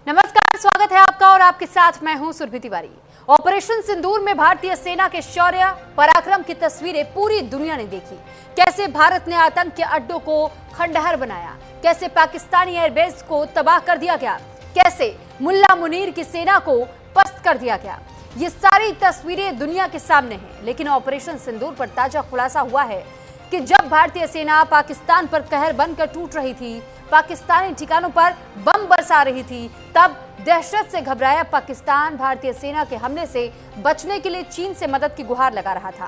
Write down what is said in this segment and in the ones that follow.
नमस्कार, स्वागत है आपका और आपके साथ मैं हूं सुरभि तिवारी। ऑपरेशन सिंदूर में भारतीय सेना के शौर्य पराक्रम की तस्वीरें पूरी दुनिया ने देखी। कैसे भारत ने आतंक के अड्डों को खंडहर बनाया, कैसे पाकिस्तानी एयरबेस को तबाह कर दिया गया, कैसे मुल्ला मुनीर की सेना को पस्त कर दिया गया। ये सारी तस्वीरें दुनिया के सामने हैं। लेकिन ऑपरेशन सिंदूर पर ताजा खुलासा हुआ है कि जब भारतीय सेना पाकिस्तान पर कहर बनकर टूट रही थी, पाकिस्तानी ठिकानों पर बम बरसा रही थी, तब दहशत से घबराया पाकिस्तान भारतीय सेना के हमले से बचने के लिए चीन से मदद की गुहार लगा रहा था।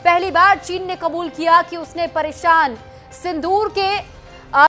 पहली बार चीन ने कबूल किया कि उसने परेशान सिंदूर के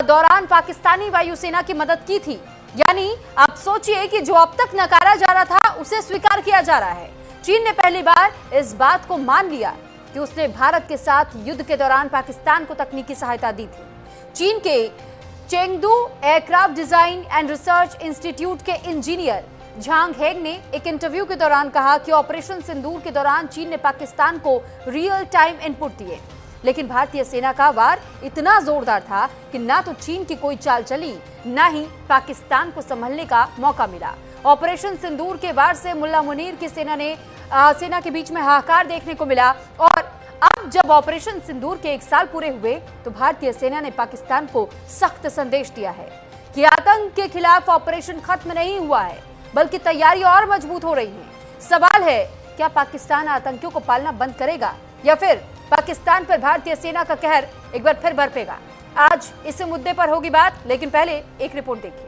दौरान पाकिस्तानी वायुसेना की मदद की थी। यानी आप सोचिए कि जो अब तक नकारा जा रहा था उसे स्वीकार किया जा रहा है। चीन ने पहली बार इस बात को मान लिया कि उसने भारत के साथ युद्ध के दौरान पाकिस्तान को तकनीकी सहायता दी थी। चीन के Chengdu aircraft design and research institute के इंजीनियर झांग हेंग ने एक इंटरव्यू के दौरान कहा कि ऑपरेशन सिंदूर के दौरान चीन ने पाकिस्तान को रियल टाइम इनपुट दिए, लेकिन भारतीय सेना का वार इतना जोरदार था कि ना तो चीन की कोई चाल चली, ना ही पाकिस्तान को संभलने का मौका मिला। ऑपरेशन सिंदूर के वार से मुल्ला मुनीर की सेना के बीच में हाहाकार देखने को मिला। और अब जब ऑपरेशन सिंदूर के 1 साल पूरे हुए तो भारतीय सेना ने पाकिस्तान को सख्त संदेश दिया है कि आतंक के खिलाफ ऑपरेशन खत्म नहीं हुआ है, बल्कि तैयारी और मजबूत हो रही है। सवाल है, क्या पाकिस्तान आतंकियों को पालना बंद करेगा या फिर पाकिस्तान पर भारतीय सेना का कहर एक बार फिर बरपेगा? आज इस मुद्दे पर होगी बात, लेकिन पहले एक रिपोर्ट देखिए।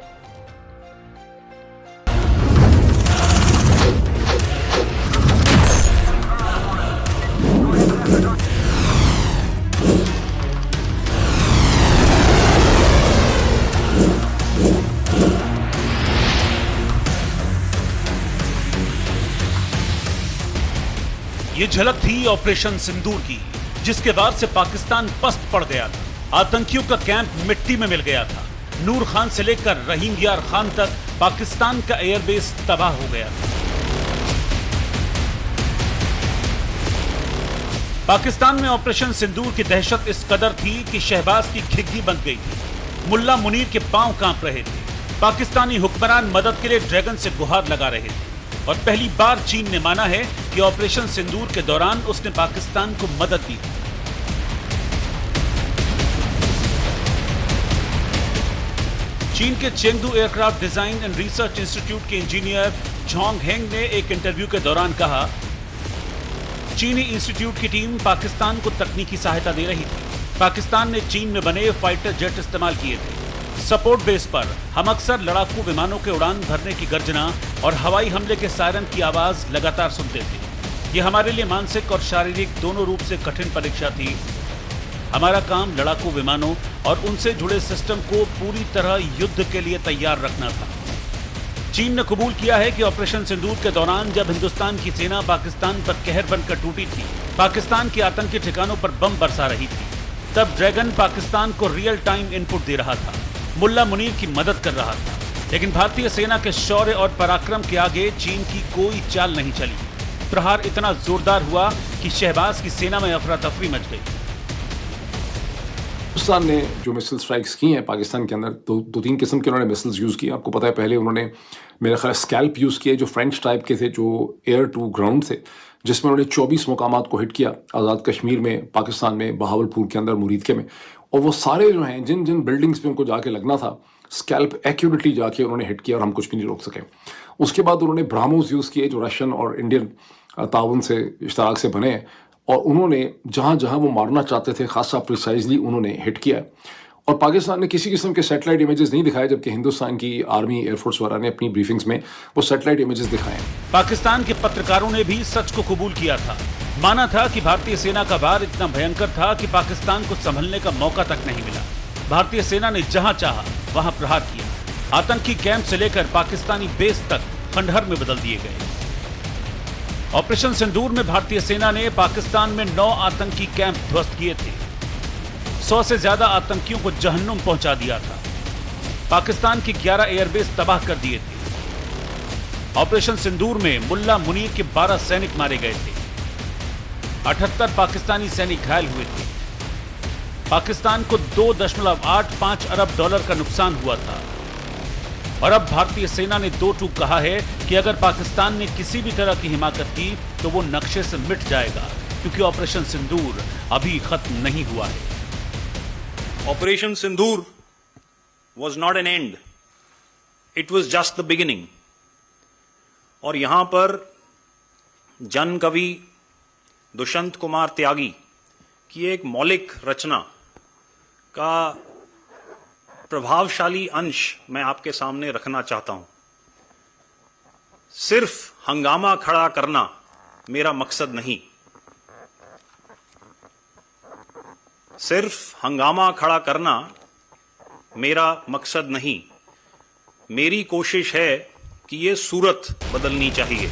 ये झलक थी ऑपरेशन सिंदूर की, जिसके बाद से पाकिस्तान पस्त पड़ गया था। आतंकियों का कैंप मिट्टी में मिल गया था। नूर खान से लेकर रहीम यार खान तक पाकिस्तान का एयरबेस तबाह हो गया था। पाकिस्तान में ऑपरेशन सिंदूर की दहशत इस कदर थी कि शहबाज की खिग्गी बंध गई थी। मुल्ला मुनीर के पांव कांप रहे थे। पाकिस्तानी हुक्मरान मदद के लिए ड्रैगन से गुहार लगा रहे थे। और पहली बार चीन ने माना है कि ऑपरेशन सिंदूर के दौरान उसने पाकिस्तान को मदद दी थी। चीन के Chengdu aircraft design and research institute के इंजीनियर झांग हेंग ने एक इंटरव्यू के दौरान कहा, चीनी इंस्टीट्यूट की टीम पाकिस्तान को तकनीकी सहायता दे रही थी। पाकिस्तान ने चीन में बने फाइटर जेट इस्तेमाल किए थे। सपोर्ट बेस पर हम अक्सर लड़ाकू विमानों के उड़ान भरने की गर्जना और हवाई हमले के सायरन की आवाज लगातार सुनते थे। ये हमारे लिए मानसिक और शारीरिक दोनों रूप से कठिन परीक्षा थी। हमारा काम लड़ाकू विमानों और उनसे जुड़े सिस्टम को पूरी तरह युद्ध के लिए तैयार रखना था। चीन ने कबूल किया है कि ऑपरेशन सिंदूर के दौरान जब हिंदुस्तान की सेना पाकिस्तान पर कहर बनकर टूटी थी, पाकिस्तान के आतंकी ठिकानों पर बम बरसा रही थी, तब ड्रैगन पाकिस्तान को रियल टाइम इनपुट दे रहा था, मुल्ला मुनीर की मदद कर रहा था। लेकिन भारतीय सेना के शौर्य और पराक्रम के आगे चीन की कोई चाल नहीं चली। प्रहार इतना जोरदार हुआ कि शहबाज की सेना में अफरा तफरी मच गई। पाकिस्तान ने जो मिसाइल स्ट्राइक्स की हैं पाकिस्तान के अंदर, दो तीन किस्म के उन्होंने मिसाइल्स यूज़ किए। आपको पता है, पहले उन्होंने मेरा ख्याल स्कैल्प यूज़ किए, जो फ्रेंच टाइप के थे, जो एयर टू ग्राउंड थे, जिसमें उन्होंने 24 मुकामात को हिट किया आज़ाद कश्मीर में, पाकिस्तान में, बहावलपुर के अंदर, मुरीदके में। और वो सारे जो हैं, जिन जिन बिल्डिंग्स पे उनको जाके लगना था, स्कैल्प एक्यूरेटली जाके उन्होंने हिट किया और हम कुछ भी नहीं रोक सके। उसके बाद उन्होंने ब्राह्मोस यूज़ किए, जो रशियन और इंडियन ताउन से इश्तराक से बने, और उन्होंने जहाँ जहाँ वो मारना चाहते थे खासा प्रिसाइजली उन्होंने हिट किया। और पाकिस्तान ने किसी किस्म के सैटेलाइट इमेजेस नहीं दिखाए, जबकि हिंदुस्तान की आर्मी एयरफोर्स वाला ने अपनी ब्रीफिंग्स में वो सैटेलाइट इमेजेस दिखाए। पाकिस्तान के पत्रकारों ने भी सच को कबूल किया था। माना था कि भारतीय सेना का वार इतना भयंकर था कि पाकिस्तान को संभलने का मौका तक नहीं मिला। भारतीय सेना ने जहां चाहा वहां प्रहार किया। आतंकी कैंप से लेकर पाकिस्तानी बेस तक खंडहर में बदल दिए गए। ऑपरेशन सिंदूर में भारतीय सेना ने पाकिस्तान में 9 आतंकी कैंप ध्वस्त किए थे। 100 से ज्यादा आतंकियों को जहन्नुम पहुंचा दिया था। पाकिस्तान की 11 एयरबेस तबाह कर दिए थे। ऑपरेशन सिंदूर में मुल्ला मुनीर के 12 सैनिक मारे गए थे। 78 पाकिस्तानी सैनिक घायल हुए थे। पाकिस्तान को $2.85 अरब का नुकसान हुआ था। और अब भारतीय सेना ने दो टूक कहा है कि अगर पाकिस्तान ने किसी भी तरह की हिमाकत की तो वो नक्शे से मिट जाएगा, क्योंकि ऑपरेशन सिंदूर अभी खत्म नहीं हुआ है। Operation Sindoor was not an end, it was just the beginning। और यहां पर जन कवि दुष्यंत कुमार त्यागी की एक मौलिक रचना का प्रभावशाली अंश मैं आपके सामने रखना चाहता हूं। सिर्फ हंगामा खड़ा करना मेरा मकसद नहीं, सिर्फ हंगामा खड़ा करना मेरा मकसद नहीं, मेरी कोशिश है कि ये सूरत बदलनी चाहिए।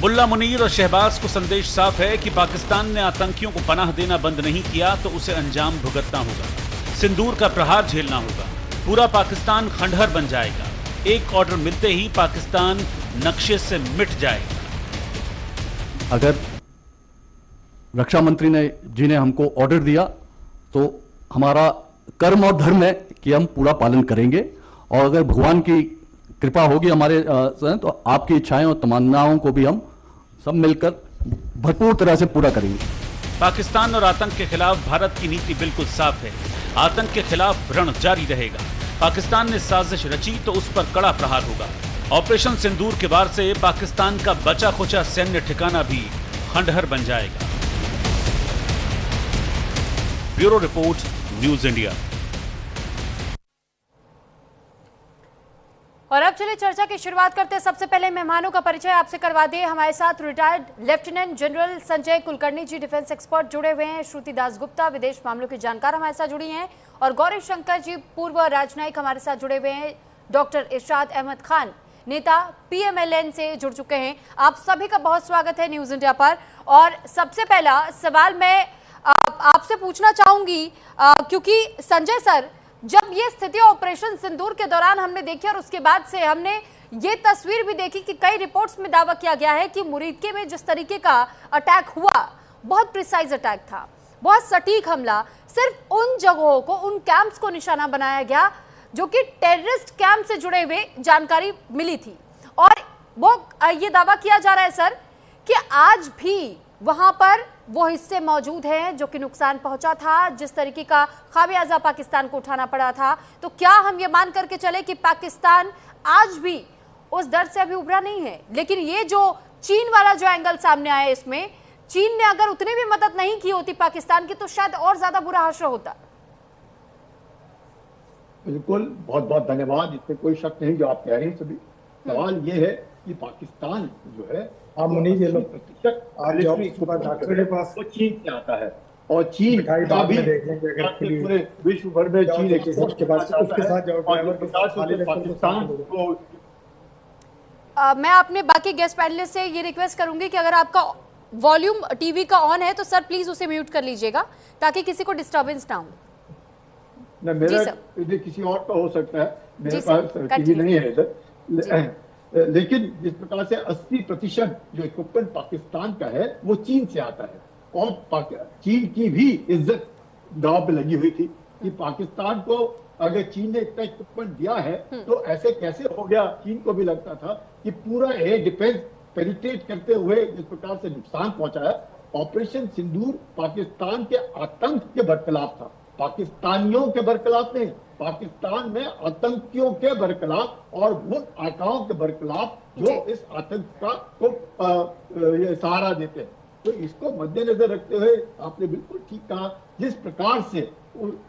मुल्ला मुनीर और शहबाज को संदेश साफ है कि पाकिस्तान ने आतंकियों को पनाह देना बंद नहीं किया तो उसे अंजाम भुगतना होगा, सिंदूर का प्रहार झेलना होगा, पूरा पाकिस्तान खंडहर बन जाएगा। एक ऑर्डर मिलते ही पाकिस्तान नक्शे से मिट जाएगा। अगर रक्षा मंत्री ने हमको ऑर्डर दिया तो हमारा कर्म और धर्म है कि हम पूरा पालन करेंगे, और अगर भगवान की कृपा होगी हमारे तो आपकी इच्छाएं और तमन्नाओं को भी हम सब मिलकर भरपूर तरह से पूरा करेंगे। पाकिस्तान और आतंक के खिलाफ भारत की नीति बिल्कुल साफ है। आतंक के खिलाफ रण जारी रहेगा। पाकिस्तान ने साजिश रची तो उस पर कड़ा प्रहार होगा। ऑपरेशन सिंदूर के वार से पाकिस्तान का बचा खुचा सैन्य ठिकाना भी खंडहर बन जाएगा। Bureau report, news India. और अब चलिए चर्चा की शुरुआत करते हैं। सबसे पहले मेहमानों का परिचय आपसे करवा दें। हमारे साथ retired lieutenant general Sanjay Kulkarni ji, defence expert जुड़े हुए हैं। श्रुति दास गुप्ता, विदेश मामलों की जानकार हमारे साथ जुड़ी हैं। और गौरी शंकर जी, पूर्व राजनयिक हमारे साथ जुड़े हुए हैं। डॉक्टर इरशाद अहमद खान, नेता PMLN से जुड़ चुके हैं। आप सभी का बहुत स्वागत है न्यूज इंडिया पर। और सबसे पहला सवाल मैं आपसे पूछना चाहूंगी, क्योंकि संजय सर, जब ये स्थिति ऑपरेशन सिंदूर के दौरान हमने देखी और उसके बाद से हमने ये तस्वीर भी देखी कि कई रिपोर्ट्स में दावा किया गया है कि मुरीदके में जिस तरीके का अटैक हुआ, बहुत प्रिसाइज अटैक था, बहुत सटीक हमला, सिर्फ उन जगहों को, उन कैंप्स को निशाना बनाया गया जो कि टेररिस्ट कैंप से जुड़े हुए जानकारी मिली थी। और वो ये दावा किया जा रहा है सर कि आज भी वहां पर वो हिस्से मौजूद हैं जो कि नुकसान पहुंचा था, जिस तरीके का खामियाजा पाकिस्तान को उठाना पड़ा था। तो क्या हम ये मान करके चले कि पाकिस्तान आज भी उस दर्द से अभी उभरा नहीं है? लेकिन ये जो चीन वाला जो एंगल सामने आया, इसमें चीन ने अगर उतनी भी मदद नहीं की होती पाकिस्तान की तो शायद और ज्यादा बुरा हश्र होता। बिल्कुल, बहुत बहुत धन्यवाद। इसमें कोई शक नहीं जो आप कह रहे हैं। सभी सवाल ये है कि पाकिस्तान जो है वो चीन से आता है, और चीन का भी पूरे विश्व भर में चीन पाकिस्तान को। मैं अपने बाकी गेस्ट पैनलिस्ट से ये रिक्वेस्ट करूंगी कि अगर आपका वॉल्यूम टीवी का ऑन है तो सर प्लीज उसे म्यूट कर लीजिएगा ताकि किसी को डिस्टर्बेंस ना हो। मेरा किसी और का हो सकता है, मेरे पास टीवी नहीं है इधर। लेकिन जिस प्रकार से 80% जो इक्विपमेंट पाकिस्तान का है वो चीन से आता है, और चीन की भी इज्जत दांव पे लगी हुई थी कि पाकिस्तान को अगर चीन ने इतना इक्विपमेंट दिया है तो ऐसे कैसे हो गया। चीन को भी लगता था कि पूरा एयर डिफेंस पेनिट्रेट करते हुए जिस प्रकार से नुकसान पहुंचाया। ऑपरेशन सिंदूर पाकिस्तान के आतंक के बरखिलाफ था, पाकिस्तानियों के बरखिलाफ नहीं, पाकिस्तान में आतंकियों के बरखिलाफ और उन आकाओं के बरखिलाफ जो इस आतंक का को ये सहारा देते हैं। तो इसको मद्देनजर रखते हुए आपने बिल्कुल ठीक कहा, जिस प्रकार से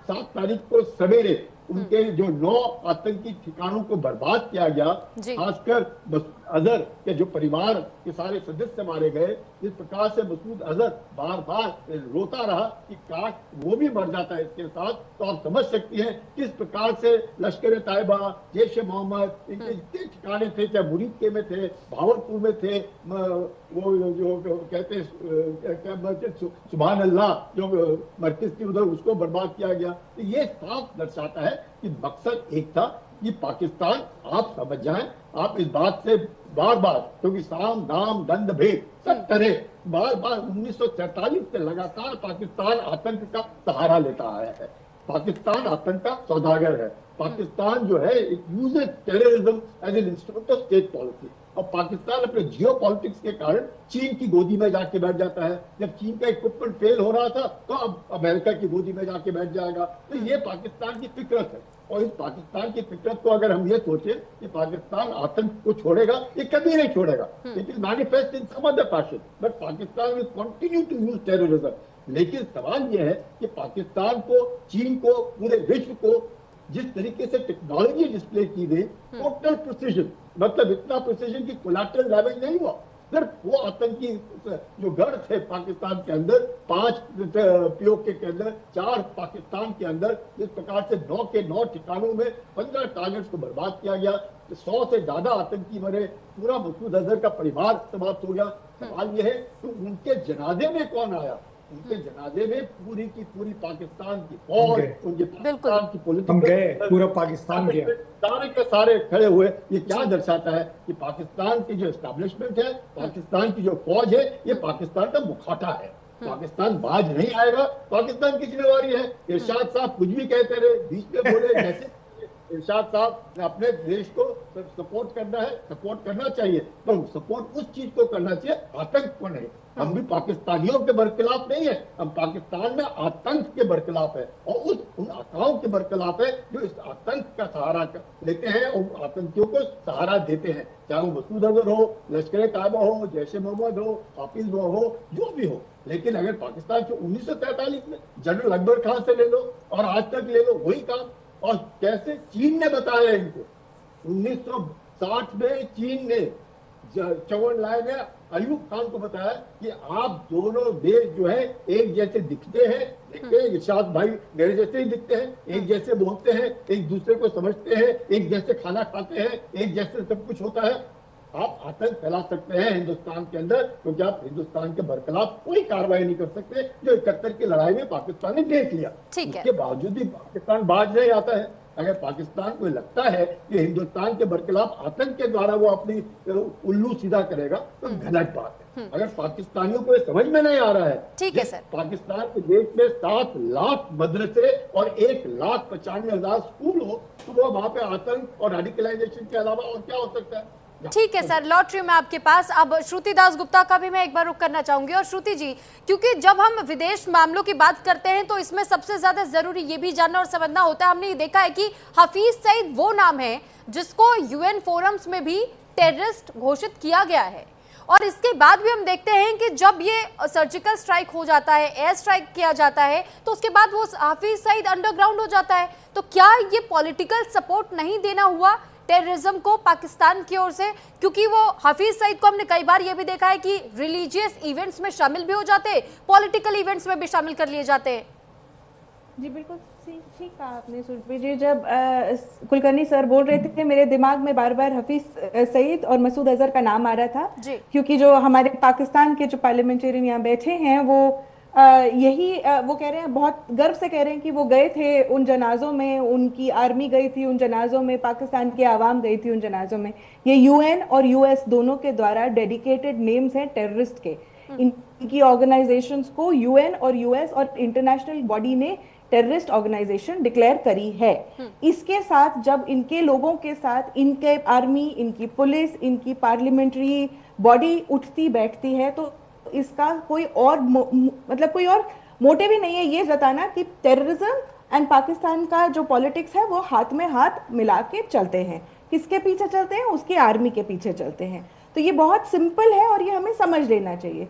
7 तारीख को सवेरे उनके जो 9 आतंकी ठिकानों को बर्बाद किया गया, खासकर मसूद अजहर के जो परिवार के सारे सदस्य मारे गए, जिस प्रकार से मसूद अजहर बार बार रोता रहा कि काश वो भी मर जाता है इसके साथ, तो आप समझ सकती हैं किस प्रकार से लश्कर तैयबा, जैश ए मोहम्मद, इनके जितने ठिकाने थे, चाहे मुरीदके में थे, भावलपुर में थे, वो जो कहते सुभान अल्लाह जो मरकज थी उधर, उसको बर्बाद किया गया। तो ये साफ दर्शाता है कि मकसद एक था कि पाकिस्तान, आप समझ जाएं, आप इस बात से बार बार, क्योंकि साम दाम दंड भेद सब तरह बार बार 1947 से लगातार पाकिस्तान आतंक का सहारा लेता आया है। पाकिस्तान आतंक का सौदागर है। पाकिस्तान जो है it uses terrorism as an instrument of state policy. और पाकिस्तान अपने जियो पॉलिटिक्स के कारण चीन की गोदी में जाके बैठ जाता है। जब चीन का इक्विपमेंट फेल हो रहा था तो अब अमेरिका की गोदी में जाके बैठ जाएगा। तो ये पाकिस्तान की फितरत है। और इस पाकिस्तान की फितरत को अगर हम ये सोचें कि पाकिस्तान आतंक को छोड़ेगा, ये कभी नहीं छोड़ेगा। It is manifest in some other fashion, but Pakistan will continue to use terrorism. लेकिन सवाल यह है कि पाकिस्तान को, चीन को, पूरे विश्व को जिस तरीके से टेक्नोलॉजी डिस्प्ले की गई, टोटल प्रिसीजन, मतलब इतना प्रिसीजन की कोलैटरल डैमेज नहीं हुआ। सिर्फ वो आतंकी जो गढ़ थे पाकिस्तान के अंदर, 5 पीओके के अंदर, 4 पाकिस्तान के अंदर, जिस प्रकार से 9 के 9 ठिकानों में 15 टारगेट्स को बर्बाद किया गया, 100 से ज्यादा आतंकी मरे, पूरा मसूद अजहर का परिवार समाप्त हो गया। सवाल यह है कि उनके जनाजे में कौन आया? उनके जनाजे में पूरी की पूरी पाकिस्तान की फौज, उनके पाकिस्तान की पॉलिटिक्स, पूरा पाकिस्तान गया, सारे के सारे खड़े हुए। ये क्या दर्शाता है कि पाकिस्तान की जो एस्टेब्लिशमेंट है, पाकिस्तान की जो फौज है, ये पाकिस्तान का मुखौटा है। पाकिस्तान बाज नहीं आएगा। पाकिस्तान की जिम्मेवारी है। इरशाद साहब कुछ भी कहते रहे, बीच में बोले, जैसे इरशाद साहब ने अपने देश को सपोर्ट करना है, सपोर्ट करना चाहिए, पर सपोर्ट उस चीज को करना चाहिए, आतंक को नहीं। हम भी पाकिस्तानियों के बरखिलाफ नहीं है, हम पाकिस्तान में आतंक के बरखिलाफ है और उन आकाओं के बरखिलाफ है जो इस आतंक का सहारा लेते हैं और आतंकियों को सहारा देते हैं, चाहे वो मसूद अजहर हो, लश्कर तैयबा हो, जैश ए मोहम्मद हो, हाफिज हो, जो भी हो। लेकिन अगर पाकिस्तान के 1943 में जनरल अकबर खान से ले लो और आज तक ले लो, वही काम। और कैसे चीन ने बताया इनको, 1960 में चीन ने, चौवन लाई ने अयूब खान को बताया कि आप दोनों देश जो है एक जैसे दिखते हैं, इरशाद भाई मेरे जैसे ही दिखते हैं, एक जैसे बोलते हैं, एक दूसरे को समझते हैं, एक जैसे खाना खाते हैं, एक जैसे सब कुछ होता है। आप आतंक फैला सकते हैं हिंदुस्तान के अंदर, क्योंकि आप हिंदुस्तान के बरखिलाफ कोई कार्रवाई नहीं कर सकते, जो 71 की लड़ाई में पाकिस्तान ने देख लिया। उसके बावजूद भी पाकिस्तान बाज नहीं आता है। अगर पाकिस्तान को लगता है कि हिंदुस्तान के बरखिलाफ आतंक के द्वारा वो अपनी उल्लू सीधा करेगा, तो गलत बात है। अगर पाकिस्तानियों को ये समझ में नहीं आ रहा है, ठीक है सर, पाकिस्तान के देश में 7 लाख मदरसे और 1,95,000 स्कूल हो, तो वो वहां पे आतंक और रेडिकलाइजेशन के अलावा और क्या हो सकता है? ठीक है सर, लौट रही हूं मैं आपके पास। अब श्रुति दास गुप्ता का भी मैं एक बार रुख करना चाहूंगी। और श्रुति जी, क्योंकि जब हम विदेश मामलों की बात करते हैं तो इसमें सबसे ज्यादा जरूरी ये भी जानना और समझना होता है, हमने ये देखा है कि हफीज सईद वो नाम है जिसको यूएन फोरम्स में भी टेररिस्ट घोषित किया गया है, और इसके बाद भी हम देखते हैं कि जब ये सर्जिकल स्ट्राइक हो जाता है, एयर स्ट्राइक किया जाता है, तो उसके बाद वो हफीज सईद अंडरग्राउंड हो जाता है। तो क्या ये पॉलिटिकल सपोर्ट नहीं देना हुआ टेररिज्म को पाकिस्तान की ओर से? क्योंकि वो हफीज सईद को हमने कई बार ये भी देखा है कि रिलीजियस इवेंट्स में शामिल भी हो जाते हैं, पॉलिटिकल इवेंट्स में भी शामिल कर लिए जाते हैं। जी बिल्कुल ठीक कहा आपने सुरभि जी। जब कुलकर्णी सर बोल रहे थे, मेरे दिमाग में बार बार हफीज सईद और मसूद अजहर का नाम आ रहा था, क्योंकि जो हमारे पाकिस्तान के जो पार्लियामेंटेरियन यहाँ बैठे हैं वो यही वो कह रहे हैं, बहुत गर्व से कह रहे हैं कि वो गए थे उन जनाजों में, उनकी आर्मी गई थी उन जनाजों में, पाकिस्तान की आवाम गई थी उन जनाजों में। ये यूएन और यूएस दोनों के द्वारा डेडिकेटेड नेम्स हैं टेररिस्ट के। इनकी ऑर्गेनाइजेशंस को यूएन और यूएस और इंटरनेशनल बॉडी ने टेररिस्ट ऑर्गेनाइजेशन डिक्लेयर करी है। इसके साथ जब इनके लोगों के साथ इनके आर्मी, इनकी पुलिस, इनकी पार्लियामेंट्री बॉडी उठती बैठती है, तो इसका कोई और मतलब कोई और मोटिव ही नहीं है ये जताना कि टेररिज्म एंड पाकिस्तान का जो पॉलिटिक्स है वो हाथ में हाथ मिला के चलते हैं। किसके पीछे चलते हैं? उसकी आर्मी के पीछे चलते हैं। तो ये बहुत सिंपल है और ये हमें समझ लेना चाहिए।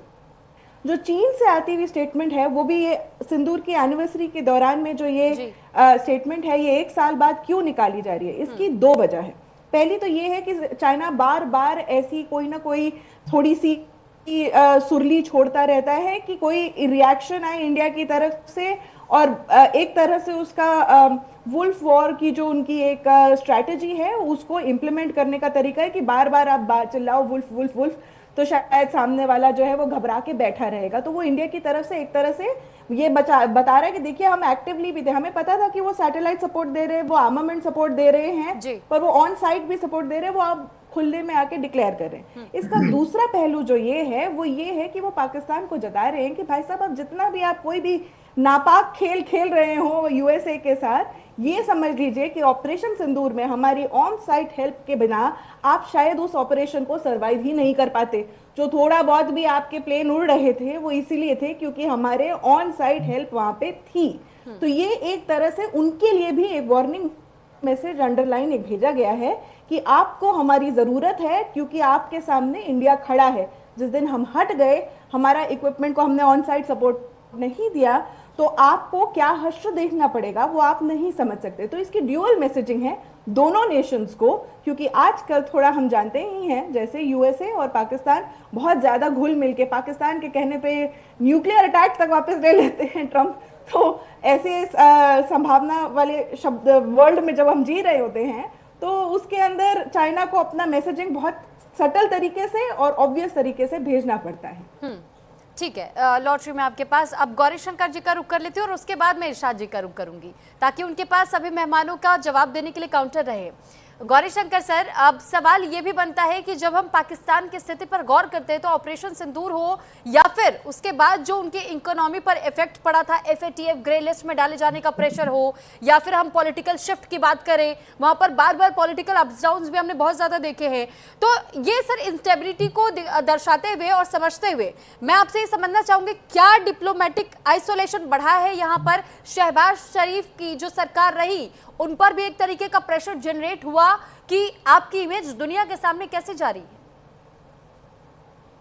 जो चीन से आती हुई स्टेटमेंट है, वो भी ये सिंदूर की एनिवर्सरी के दौरान में जो ये स्टेटमेंट है, ये 1 साल बाद क्यों निकाली जा रही है? इसकी 2 वजह है। पहली तो ये है कि चाइना बार बार ऐसी कोई ना कोई थोड़ी सी सुरली छोड़ता रहता है कि कोई रिएक्शन आए इंडिया की तरफ से, और एक तरह से उसका वुल्फ वॉर की जो उनकी एक स्ट्रैटेजी है उसको इम्प्लीमेंट करने का तरीका है कि बार बार आप चिल्लाओ वुल्फ वुल्फ वुल्फ, तो शायद सामने वाला जो है वो घबरा के बैठा रहेगा। तो वो इंडिया की तरफ से एक तरह से ये बता रहा है कि देखिए हम एक्टिवली भी थे, हमें पता था कि वो सैटेलाइट सपोर्ट दे रहे हैं, वो आर्मामेंट सपोर्ट दे रहे हैं, पर वो ऑन साइट भी सपोर्ट दे रहे हैं, वो आप खुले में आके डिक्लेयर कर रहे हैं। इसका दूसरा पहलू जो ये है वो ये है कि वो पाकिस्तान को जता रहे हैं कि भाई साहब अब जितना भी आप कोई भी नापाक खेल खेल रहे हो यूएसए के साथ, ये समझ लीजिए कि ऑपरेशन सिंदूर में हमारी ऑन साइट हेल्प के बिना आप शायद उस ऑपरेशन को सरवाइव ही नहीं कर पाते। जो थोड़ा बहुत भी आपके प्लेन उड़ रहे थे वो इसीलिए थे क्योंकि हमारे ऑन साइट हेल्प वहां पे थी। तो ये एक तरह से उनके लिए भी एक वार्निंग मैसेज अंडरलाइन एक भेजा गया है कि आपको हमारी जरूरत है, क्योंकि आपके सामने इंडिया खड़ा है। जिस दिन हम हट गए, हमारा इक्विपमेंट को हमने ऑन साइट सपोर्ट नहीं दिया, तो आपको क्या हश्र देखना पड़ेगा वो आप नहीं समझ सकते। तो इसकी ड्यूअल मैसेजिंग है दोनों नेशंस को, क्योंकि आजकल थोड़ा हम जानते ही हैं जैसे यूएसए और पाकिस्तान बहुत ज्यादा घुल मिल के पाकिस्तान के कहने पे न्यूक्लियर अटैक तक वापस ले लेते हैं ट्रंप। तो ऐसे संभावना वाले शब्द वर्ल्ड में जब हम जी रहे होते हैं तो उसके अंदर चाइना को अपना मैसेजिंग बहुत सटल तरीके से और ऑब्वियस तरीके से भेजना पड़ता है। ठीक है, लॉटरी में आपके पास अब गौरी शंकर जी का रुख कर लेती हूँ और उसके बाद मैं इरशाद जी का रुख करूंगी ताकि उनके पास सभी मेहमानों का जवाब देने के लिए काउंटर रहे। गौरी शंकर सर, अब सवाल ये भी बनता है कि जब हम पाकिस्तान की स्थिति पर गौर करते हैं तो ऑपरेशन सिंदूर हो या फिर उसके बाद जो उनके इकोनॉमी पर इफेक्ट पड़ा था, FATF ग्रे लिस्ट में डाले जाने का प्रेशर हो, या फिर हम पॉलिटिकल शिफ्ट की बात करें, वहां पर बार बार पॉलिटिकल अप्स डाउन्स भी हमने बहुत ज्यादा देखे हैं। तो ये सर इंस्टेबिलिटी को दर्शाते हुए और समझते हुए मैं आपसे ये समझना चाहूंगी, क्या डिप्लोमेटिक आइसोलेशन बढ़ा है यहाँ पर? शहबाज शरीफ की जो सरकार रही उन पर भी एक तरीके का प्रेशर जनरेट हुआ कि आपकी इमेज दुनिया के सामने कैसे जा रही है?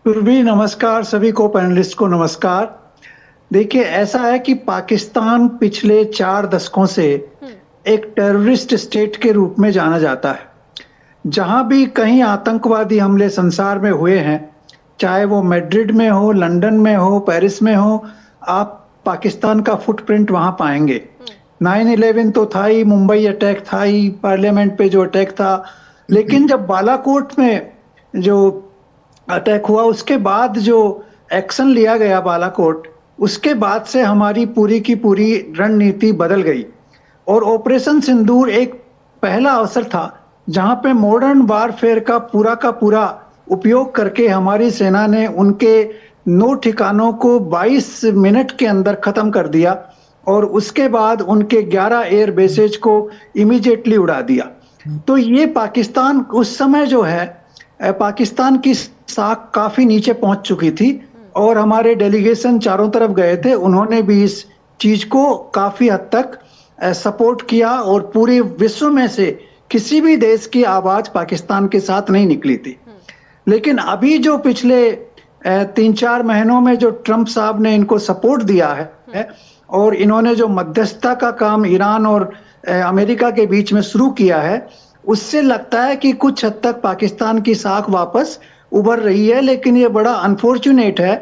पूर्वी नमस्कार, सभी को पैनलिस्ट को नमस्कार। देखिए, ऐसा है कि पाकिस्तान पिछले 4 दशकों से एक टेररिस्ट स्टेट के रूप में जाना जाता है। जहां भी कहीं आतंकवादी हमले संसार में हुए हैं, चाहे वो मैड्रिड में हो, लंदन में हो, पेरिस में हो, आप पाकिस्तान का फुटप्रिंट वहां पाएंगे। 9/11 तो था ही, मुंबई अटैक था ही, पार्लियामेंट पे जो अटैक था, लेकिन जब बालाकोट में जो अटैक हुआ उसके बाद जो एक्शन लिया गया बालाकोट, उसके बाद से हमारी पूरी की पूरी रणनीति बदल गई। और ऑपरेशन सिंदूर एक पहला अवसर था जहां पे मॉडर्न वारफेयर का पूरा उपयोग करके हमारी सेना ने उनके 9 ठिकानों को 22 मिनट के अंदर खत्म कर दिया और उसके बाद उनके 11 एयर बेसेज को इमीडिएटली उड़ा दिया। तो ये पाकिस्तान उस समय जो है, पाकिस्तान की साख काफी नीचे पहुंच चुकी थी और हमारे डेलीगेशन चारों तरफ गए थे, उन्होंने भी इस चीज को काफी हद तक सपोर्ट किया और पूरे विश्व में से किसी भी देश की आवाज पाकिस्तान के साथ नहीं निकली थी। लेकिन अभी जो पिछले 3-4 महीनों में जो ट्रंप साहब ने इनको सपोर्ट दिया है और इन्होंने जो मध्यस्थता का काम ईरान और अमेरिका के बीच में शुरू किया है, उससे लगता है कि कुछ हद तक पाकिस्तान की साख वापस उभर रही है। लेकिन ये बड़ा अनफॉर्चुनेट है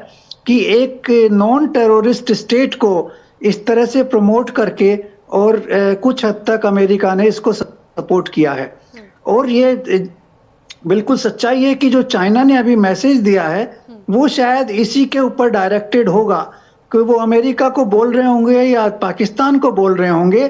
कि एक नॉन टेररिस्ट स्टेट को इस तरह से प्रमोट करके और कुछ हद तक अमेरिका ने इसको सपोर्ट किया है। और ये बिल्कुल सच्चाई है कि जो चाइना ने अभी मैसेज दिया है वो शायद इसी के ऊपर डायरेक्टेड होगा कि वो अमेरिका को बोल रहे होंगे या पाकिस्तान को बोल रहे होंगे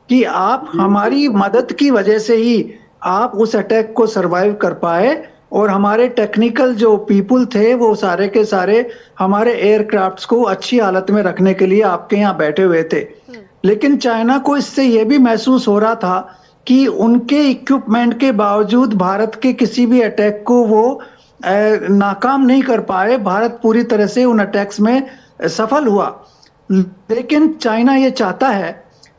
कि आप हमारी मदद की वजह से ही आप उस अटैक को सरवाइव कर पाए और हमारे टेक्निकल जो पीपल थे वो सारे के सारे हमारे एयरक्राफ्ट्स को अच्छी हालत में रखने के लिए आपके यहाँ बैठे हुए थे। लेकिन चाइना को इससे ये भी महसूस हो रहा था कि उनके इक्विपमेंट के बावजूद भारत के किसी भी अटैक को वो नाकाम नहीं कर पाए। भारत पूरी तरह से उन अटैक्स में सफल हुआ। लेकिन चाइना ये चाहता है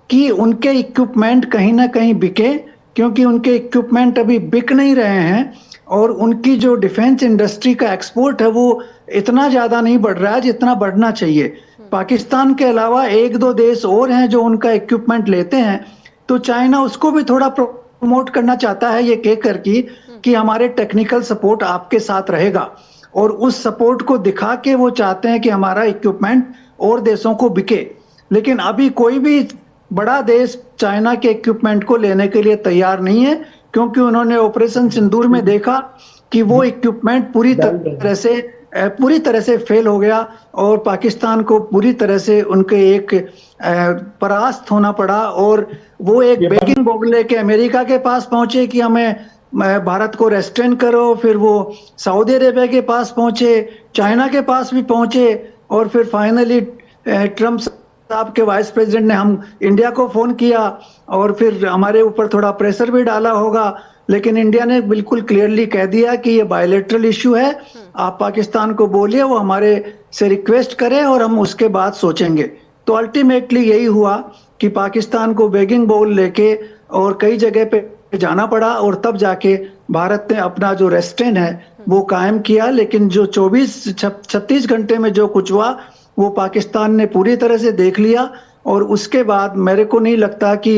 कि उनके इक्विपमेंट कहीं ना कहीं बिके, क्योंकि उनके इक्विपमेंट अभी बिक नहीं रहे हैं और उनकी जो डिफेंस इंडस्ट्री का एक्सपोर्ट है वो इतना ज्यादा नहीं बढ़ रहा है जितना बढ़ना चाहिए। पाकिस्तान के अलावा 1-2 देश और हैं जो उनका इक्विपमेंट लेते हैं, तो चाइना उसको भी थोड़ा प्रमोट करना चाहता है ये कहकर कि हमारे टेक्निकल सपोर्ट आपके साथ रहेगा। और उस सपोर्ट को दिखा के वो चाहते हैं कि हमारा इक्विपमेंट और देशों को बिके। लेकिन अभी कोई भी बड़ा देश चाइना के इक्विपमेंट को लेने के लिए तैयार नहीं है, क्योंकि उन्होंने ऑपरेशन सिंदूर में देखा कि वो इक्विपमेंट पूरी तरह से फेल हो गया और पाकिस्तान को पूरी तरह से उनके एक परास्त होना पड़ा। और वो एक बेगिंग बोल लेके अमेरिका के पास पहुंचे कि हमें भारत को रेस्ट्रेन करो, फिर वो सऊदी अरेबिया के पास पहुंचे, चाइना के पास भी पहुंचे और फिर फाइनली ट्रंप साहब के वाइस प्रेसिडेंट ने हम इंडिया को फोन किया और फिर हमारे ऊपर थोड़ा प्रेशर भी डाला होगा, लेकिन इंडिया ने बिल्कुल क्लियरली कह दिया कि ये बायलैटरल इश्यू है, आप पाकिस्तान को बोलिए वो हमारे से रिक्वेस्ट करें और हम उसके बाद सोचेंगे। तो अल्टीमेटली यही हुआ कि पाकिस्तान को बेगिंग बोल लेके और कई जगह पे जाना पड़ा और तब जाके भारत ने अपना जो रेस्ट्रेन है वो कायम किया। लेकिन जो 36 घंटे में जो कुछ हुआ वो पाकिस्तान ने पूरी तरह से देख लिया और उसके बाद मेरे को नहीं लगता कि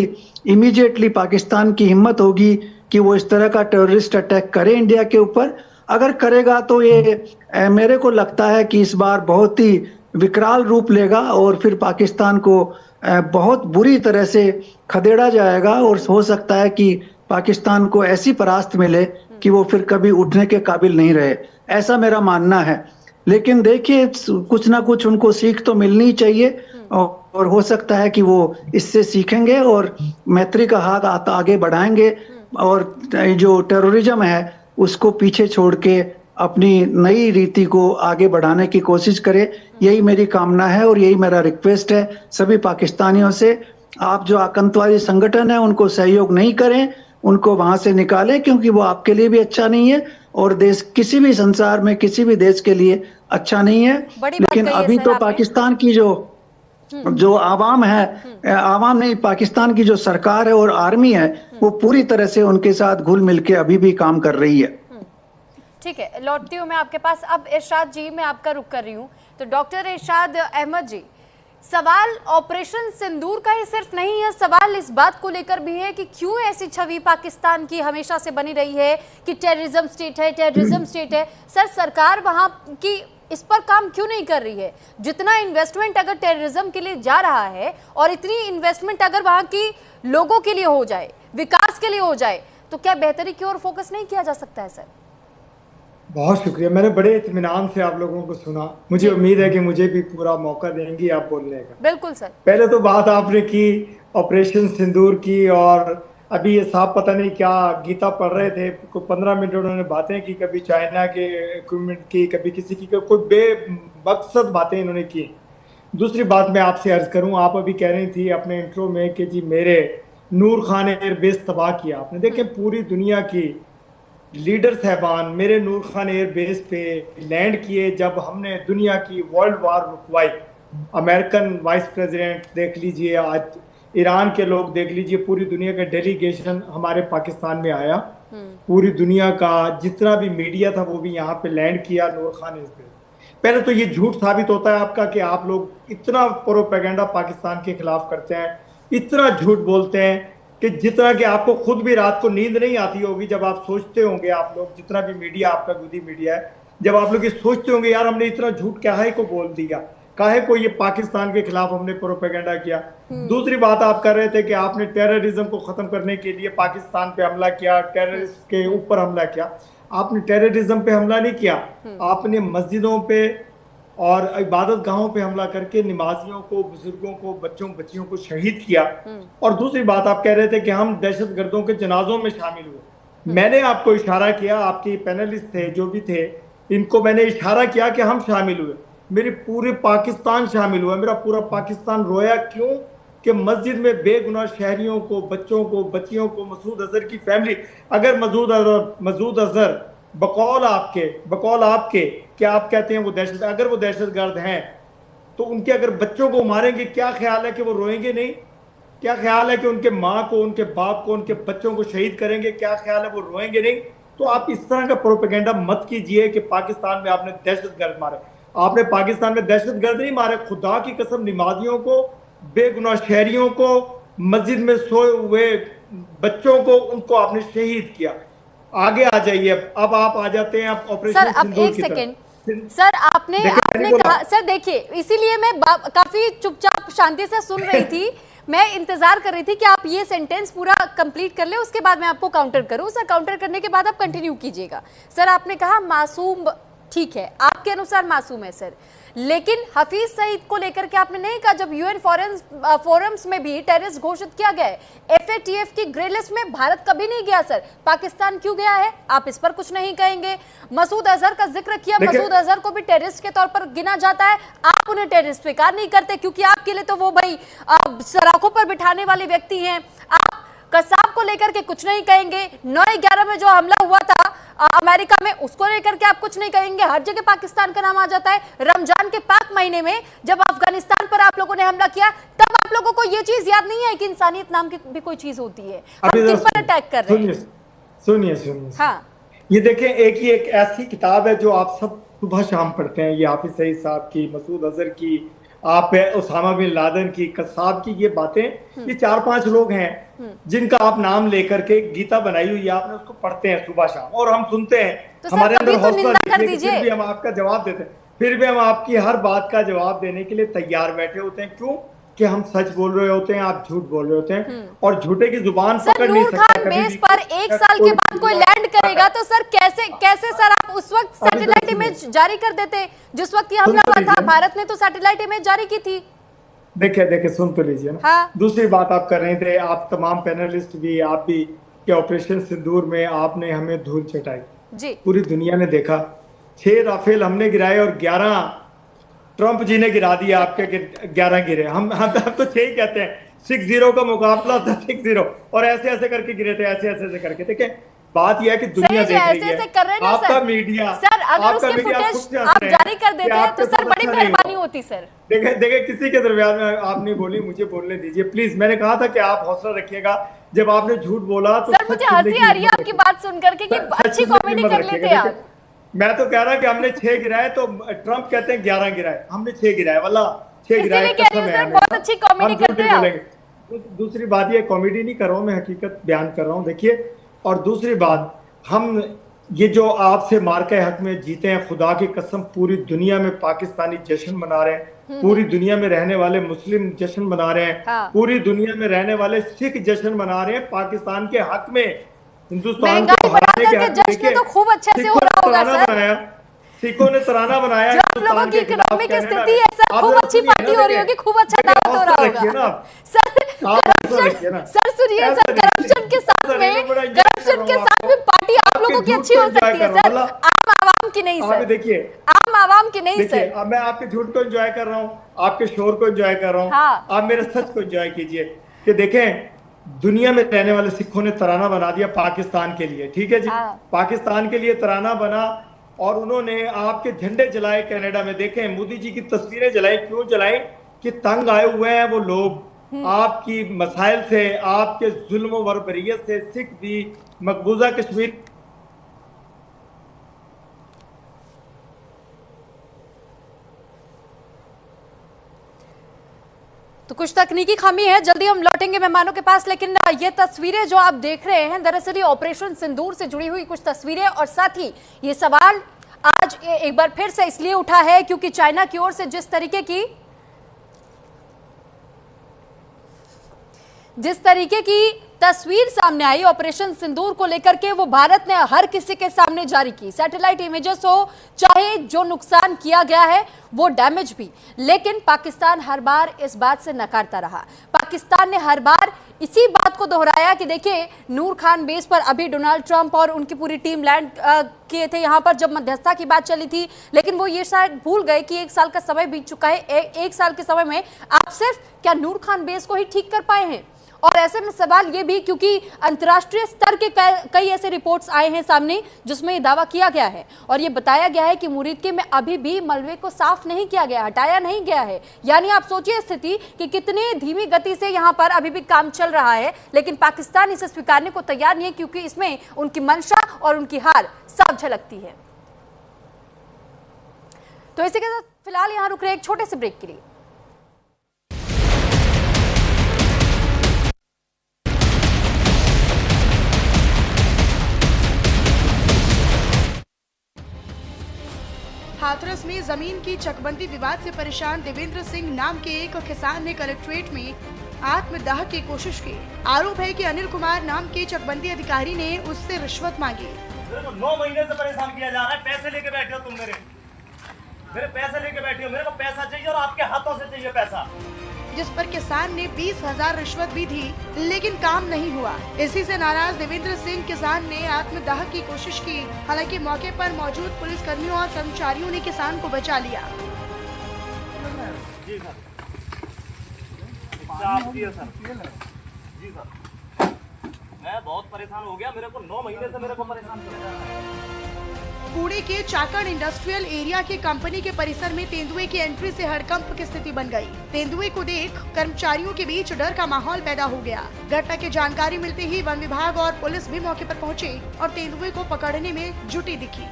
इमीडिएटली पाकिस्तान की हिम्मत होगी कि वो इस तरह का टेररिस्ट अटैक करे इंडिया के ऊपर। अगर करेगा तो ये मेरे को लगता है कि इस बार बहुत ही विकराल रूप लेगा और फिर पाकिस्तान को बहुत बुरी तरह से खदेड़ा जाएगा और हो सकता है कि पाकिस्तान को ऐसी परास्त मिले कि वो फिर कभी उठने के काबिल नहीं रहे, ऐसा मेरा मानना है। लेकिन देखिए कुछ ना कुछ उनको सीख तो मिलनी चाहिए और हो सकता है कि वो इससे सीखेंगे और मैत्री का हाथ आगे बढ़ाएंगे और जो टेररिज्म है उसको पीछे छोड़ के अपनी नई रीति को आगे बढ़ाने की कोशिश करे। यही मेरी कामना है और यही मेरा रिक्वेस्ट है सभी पाकिस्तानियों से। आप जो आतंकवादी संगठन है उनको सहयोग नहीं करें, उनको वहां से निकालें, क्योंकि वो आपके लिए भी अच्छा नहीं है और देश किसी भी संसार में किसी भी देश के लिए अच्छा नहीं है। लेकिन अभी तो पाकिस्तान की जो आवाम है, आवाम नहीं, पाकिस्तान की जो सरकार है और आर्मी है वो पूरी तरह से उनके साथ घुल मिल के अभी भी काम कर रही है। ठीक है, लौटती हूँ मैं आपके पास। अब इरशाद जी, मैं आपका रुख कर रही हूँ। तो डॉक्टर इरशाद अहमद जी, सवाल ऑपरेशन सिंदूर का ही सिर्फ नहीं है, सवाल इस बात को लेकर भी है कि क्यों ऐसी छवि पाकिस्तान की हमेशा से बनी रही है कि टेररिज्म स्टेट है, टेररिज्म स्टेट है। सर, सरकार वहां की इस पर काम क्यों नहीं कर रही है? जितना इन्वेस्टमेंट अगर टेररिज्म के लिए जा रहा है और इतनी इन्वेस्टमेंट अगर वहां की लोगों के लिए हो जाए, विकास के लिए हो जाए, तो क्या बेहतरी की ओर फोकस नहीं किया जा सकता है? सर, बहुत शुक्रिया, मैंने बड़े इत्मीनान से आप लोगों को सुना। मुझे उम्मीद है कि मुझे भी पूरा मौका देंगी आप बोलने का। बिल्कुल सर। पहले तो बात आपने की ऑपरेशन सिंदूर की और अभी ये साहब पता नहीं क्या गीता पढ़ रहे थे, 15 मिनट उन्होंने बातें की, कभी चाइना के इक्विपमेंट की, कभी किसी की, कोई बेमकसद बातें इन्होंने की। दूसरी बात मैं आपसे अर्ज करूं, आप अभी कह रही थी अपने इंट्रो में कि जी मेरे नूर खान एयरबेस तबाह किया आपने। देखें, पूरी दुनिया की लीडर साहबान मेरे नूर खान एयरबेस पे लैंड किए जब हमने दुनिया की वर्ल्ड वार रुकवाई। अमेरिकन वाइस प्रेसिडेंट देख लीजिए, आज ईरान के लोग देख लीजिए, पूरी दुनिया का डेलीगेशन हमारे पाकिस्तान में आया। पूरी दुनिया का जितना भी मीडिया था वो भी यहाँ पे लैंड किया नूर खान एयरबेस। पहले तो ये झूठ साबित होता है आपका कि आप लोग इतना प्रोपेगेंडा पाकिस्तान के खिलाफ करते हैं, इतना झूठ बोलते हैं कि जितना कि आपको खुद भी रात को नींद नहीं आती होगी जब आप सोचते होंगे, आप लोग जितना भी मीडिया आपका गुदी मीडिया है, जब आप लोग ये सोचते होंगे यार हमने इतना झूठ काहे को बोल दिया, काहे को ये पाकिस्तान के खिलाफ हमने प्रोपेगेंडा किया। दूसरी बात आप कर रहे थे कि आपने टेररिज्म को खत्म करने के लिए पाकिस्तान पे हमला किया, टेररिस्ट के ऊपर हमला किया। आपने टेररिज्म पे हमला नहीं किया, आपने मस्जिदों पे और इबादत गाहों पे हमला करके नमाजियों को, बुजुर्गों को, बच्चों बच्चियों को शहीद किया। और दूसरी बात आप कह रहे थे कि हम दहशतगर्दों के जनाजों में शामिल हुए। मैंने आपको इशारा किया, आपके पैनलिस्ट थे जो भी थे, इनको मैंने इशारा किया कि हम शामिल हुए, मेरे पूरे पाकिस्तान शामिल हुआ। मेरा पूरा पाकिस्तान रोया। क्यों? कि मस्जिद में बेगुनाह शहरियों को, बच्चों को, बच्चियों को, मसूद अजहर की फैमिली, अगर मसूद अजहर बकौल आपके क्या आप कहते हैं वो दहशत, अगर वो दहशतगर्द हैं तो उनके अगर बच्चों को मारेंगे, क्या ख्याल है कि वो रोएंगे नहीं? क्या ख्याल है कि उनके माँ को, उनके बाप को, उनके बच्चों को शहीद करेंगे? क्या ख्याल है वो रोएंगे नहीं? तो आप इस तरह का प्रोपेगेंडा मत कीजिए कि पाकिस्तान में आपने दहशतगर्द मारे। आपने पाकिस्तान में दहशतगर्द नहीं मारे, खुदा की कसम नमाजियों को, बेगुनाह शहरियों को, मस्जिद में सोए हुए बच्चों को, उनको आपने शहीद किया। आगे आ जाइए, अब आप आ जाते हैं आप ऑपरेशन सर। अब एक सेकेंड सर, आपने कहा, सर देखिए, इसीलिए मैं काफी चुपचाप शांति से सुन रही थी, मैं इंतजार कर रही थी कि आप ये सेंटेंस पूरा कंप्लीट कर ले, उसके बाद मैं आपको काउंटर करूं। सर, काउंटर करने के बाद आप कंटिन्यू कीजिएगा। सर, आपने कहा मासूम, ठीक है, आपके अनुसार मासूम है सर, लेकिन हफीज सईद को लेकर के आपने नहीं कहा, जब यूएन फोरम्स में भी टेररिस्ट घोषित किया गया है, एफएटीएफ की ग्रे लिस्ट में भारत कभी नहीं गया सर, पाकिस्तान क्यों गया है? आप इस पर कुछ नहीं कहेंगे। मसूद अजहर का जिक्र किया, मसूद अजहर को भी टेररिस्ट के तौर पर गिना जाता है, आप उन्हें टेररिस्ट स्वीकार नहीं करते, क्योंकि आपके लिए तो वो भाई सड़कों पर बिठाने वाले व्यक्ति हैं। आप कसाब को लेकर के कुछ नहीं कहेंगे, 9/11 में जो हमला हुआ था अमेरिका में, उसको लेकर के आप कुछ नहीं कहेंगे। हर जगह पाकिस्तान का नाम आ जाता है। रमजान के पाक महीने में जब अफगानिस्तान पर आप लोगों ने हमला किया, तब आप लोगों को ये चीज याद नहीं है कि इंसानियत नाम की भी कोई चीज होती है। हम किन पर अटैक कर रहे हैं? सुनिए हाँ, ये देखें, एक ऐसी किताब है जो आप सब सुबह शाम पढ़ते हैं, ये हाफिज सईद साहब की, मसूद अजहर की, आप उसामा बिन लादेन की, कसाब की, ये बातें, ये 4-5 लोग हैं जिनका आप नाम लेकर के गीता बनाई हुई है, आपने उसको पढ़ते हैं सुबह शाम और हम सुनते हैं। तो हमारे अंदर हौसला कर दीजिए, फिर भी हम आपका जवाब देते हैं, फिर भी हम आपकी हर बात का जवाब देने के लिए तैयार बैठे होते हैं। क्यों? कि हम सच बोल रहे होते हैं, आप झूठ बोल रहे होते हैं, और झूठे की जुबान पकड़ नहीं सकता। नूर खान बेस पर 1 साल के बाद कोई लैंड करेगा तो सर कैसे सर आप उस वक्त सैटेलाइट इमेज जारी कर देते? जिस वक्त ये हमला हुआ था, भारत ने तो सैटेलाइट इमेज जारी की थी। देखिए सुन तो लीजिए ना। हाँ। दूसरी बात आप कर रहे थे, आप तमाम पैनलिस्ट भी, आप भी, कि ऑपरेशन सिंदूर में आपने हमें धूल चटाई जी। पूरी दुनिया ने देखा। 6 राफेल हमने गिराए और 11 ट्रंप जी ने गिरा दिया, आपके 11 गिरे। हम तो 6 ही कहते हैं। 6-0 का मुकाबला था, 6-0, और ऐसे करके गिरे थे, ऐसे करके। देखिए बात यह है कि दुनिया देख रही है, आपका मीडिया, सर अगर उसके फुटेज आप जारी कर देते हैं तो सर बड़ी मेहरबानी होती सर। देखिए किसी के दरमियान में आप नहीं बोली, मुझे बोलने दीजिए प्लीज। मैंने कहा था कि आप हौसला रखिएगा। जब आपने झूठ बोला तो सर मुझे हंसी आ रही है आपकी बात सुन करके कि अच्छी कॉमेडी कर लेते आप। मैं तो कह रहा कि हमने 6 गिराए, तो ट्रंप कहते हैं 11 गिराए, हमने 6 गिराए, वाला 6 गिराए। बहुत अच्छी कॉमेडी करते हैं आप। दूसरी बात ये कॉमेडी नहीं कर रहा हूँ, मैं हकीकत बयान कर रहा हूँ। देखिए, और दूसरी बात, हम ये जो आपसे मार्के हक में जीते हैं, खुदा की कसम पूरी दुनिया में पाकिस्तानी जश्न मना रहे हैं, पूरी दुनिया में रहने वाले मुस्लिम जश्न मना रहे हैं, हाँ। पूरी दुनिया में रहने वाले सिख जश्न मना रहे हैं पाकिस्तान के हक में, हिंदुस्तान को हराने के हक में। जश्न तो खूब अच्छे से हो रहा होगा सर। सिखों ने तराना बनाया। जो आप लोगों की इकोनॉमिक स्थिति है सर, खूब अच्छी पार्टी हो रही होगी, खूब अच्छा दावत हो रहा होगा सर। सर सुनिए सर, करप्शन के साथ में पार्टी आप लोगों की अच्छी हो सकती है सर, आम आवाम की नहीं सर। देखिए आम आवाम की नहीं सर। मैं आपके झूठ को एंजॉय कर रहा हूँ, आपके शोर को एंजॉय कर रहा हूँ, हाँ। आप मेरे सच को एंजॉय कीजिए। कि देखें, दुनिया में रहने वाले सिखों ने तराना बना दिया पाकिस्तान के लिए, ठीक है जी, हाँ। पाकिस्तान के लिए तराना बना, और उन्होंने आपके झंडे जलाए कनाडा में। देखें, मोदी जी की तस्वीरें जलाई, क्यों जलाई? कि तंग आए हुए हैं वो लोग आपकी मसाइल से, आपके जुल्म व बरबरियत से। सिख भी मकबूजा कश्मीर तो कुछ तकनीकी खामी है, जल्दी हम लौटेंगे मेहमानों के पास। लेकिन ये तस्वीरें जो आप देख रहे हैं, दरअसल ये ऑपरेशन सिंदूर से जुड़ी हुई कुछ तस्वीरें, और साथ ही ये सवाल आज एक बार फिर से इसलिए उठा है क्योंकि चाइना की ओर से जिस तरीके की तस्वीर सामने आई ऑपरेशन सिंदूर को लेकर के, वो भारत ने हर किसी के सामने जारी की। सैटेलाइट इमेजेस हो, चाहे जो नुकसान किया गया है वो डैमेज भी, लेकिन पाकिस्तान हर बार इस बात से नकारता रहा। पाकिस्तान ने हर बार इसी बात को दोहराया कि देखिए, नूर खान बेस पर अभी डोनाल्ड ट्रंप और उनकी पूरी टीम लैंड किए थे यहां पर जब मध्यस्थता की बात चली थी, लेकिन वो ये शायद भूल गए कि 1 साल का समय बीत चुका है। 1 साल के समय में आप सिर्फ क्या नूर खान बेस को ही ठीक कर पाए हैं? और ऐसे में सवाल ये भी, क्योंकि अंतर्राष्ट्रीय स्तर के कई ऐसे रिपोर्ट्स आए हैं सामने जिसमें ये दावा किया गया है और ये बताया गया है कि मुरीदके में अभी भी मलबे को साफ नहीं किया गया, हटाया नहीं गया है। यानी आप सोचिए स्थिति कि कितने धीमी गति से यहाँ पर अभी भी काम चल रहा है, लेकिन पाकिस्तान इसे स्वीकारने को तैयार नहीं है क्योंकि इसमें उनकी मंशा और उनकी हार साफ झलकती है। तो इसी के साथ फिलहाल यहाँ रुक रहे एक छोटे से ब्रेक के लिए। हाथरस में जमीन की चकबंदी विवाद से परेशान देवेंद्र सिंह नाम के एक किसान ने कलेक्ट्रेट में आत्मदाह की कोशिश की। आरोप है कि अनिल कुमार नाम के चकबंदी अधिकारी ने उससे रिश्वत मांगी। 9 महीने से परेशान किया जा रहा है, पैसे लेके बैठे हो तुम, मेरे पैसे लेके बैठे हो, मेरे को पैसा चाहिए और आपके हाथों से चाहिए पैसा। जिस पर किसान ने 20,000 रिश्वत भी दी, लेकिन काम नहीं हुआ। इसी से नाराज देवेंद्र सिंह किसान ने आत्मदाह की कोशिश की। हालांकि मौके पर मौजूद पुलिस कर्मियों और कर्मचारियों ने किसान को बचा लिया। जी सर, इच्छा आपकी है सर। जी सर, मैं बहुत परेशान हो गया, मेरे को 9 महीने से मेरे को परेशान किया जा रहा है। पुणे के चाकण इंडस्ट्रियल एरिया के कंपनी के परिसर में तेंदुए की एंट्री से हड़कंप की स्थिति बन गई। तेंदुए को देख कर्मचारियों के बीच डर का माहौल पैदा हो गया। घटना की जानकारी मिलते ही वन विभाग और पुलिस भी मौके पर पहुंचे और तेंदुए को पकड़ने में जुटी दिखी।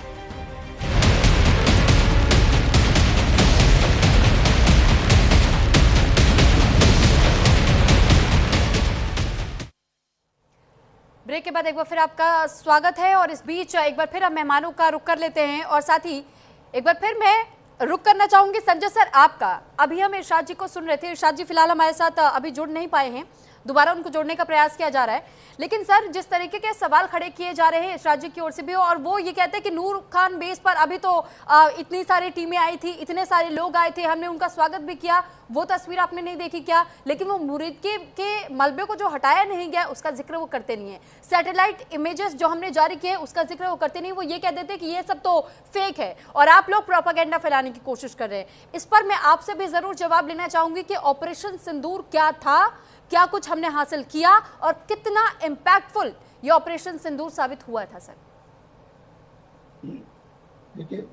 ब्रेक के बाद एक बार फिर आपका स्वागत है और इस बीच एक बार फिर हम मेहमानों का रुख कर लेते हैं और साथ ही एक बार फिर मैं रुख करना चाहूंगी संजय सर आपका। अभी हम इरशाद जी को सुन रहे थे, इरशाद जी फिलहाल हमारे साथ अभी जुड़ नहीं पाए हैं, दोबारा उनको जोड़ने का प्रयास किया जा रहा है। लेकिन सर जिस तरीके के सवाल खड़े किए जा रहे हैं इरशाद जी की ओर से भी, और वो ये कहते हैं कि नूर खान बेस पर अभी तो इतनी सारी टीमें आई थी, इतने सारे लोग आए थे, हमने उनका स्वागत भी किया, वो तस्वीर आपने नहीं देखी क्या? लेकिन वो मुरीदके के मलबे को जो हटाया नहीं गया उसका जिक्र वो करते नहीं है। सैटेलाइट इमेजेस जो हमने जारी किए उसका जिक्र वो करते नहीं, वो ये कह देते कि ये सब तो फेक है और आप लोग प्रोपेगेंडा फैलाने की कोशिश कर रहे हैं। इस पर मैं आपसे भी जरूर जवाब लेना चाहूंगी कि ऑपरेशन सिंदूर क्या था, क्या कुछ हमने हासिल किया और कितना इम्पैक्टफुल ये ऑपरेशन सिंदूर साबित हुआ था सर? देखिए,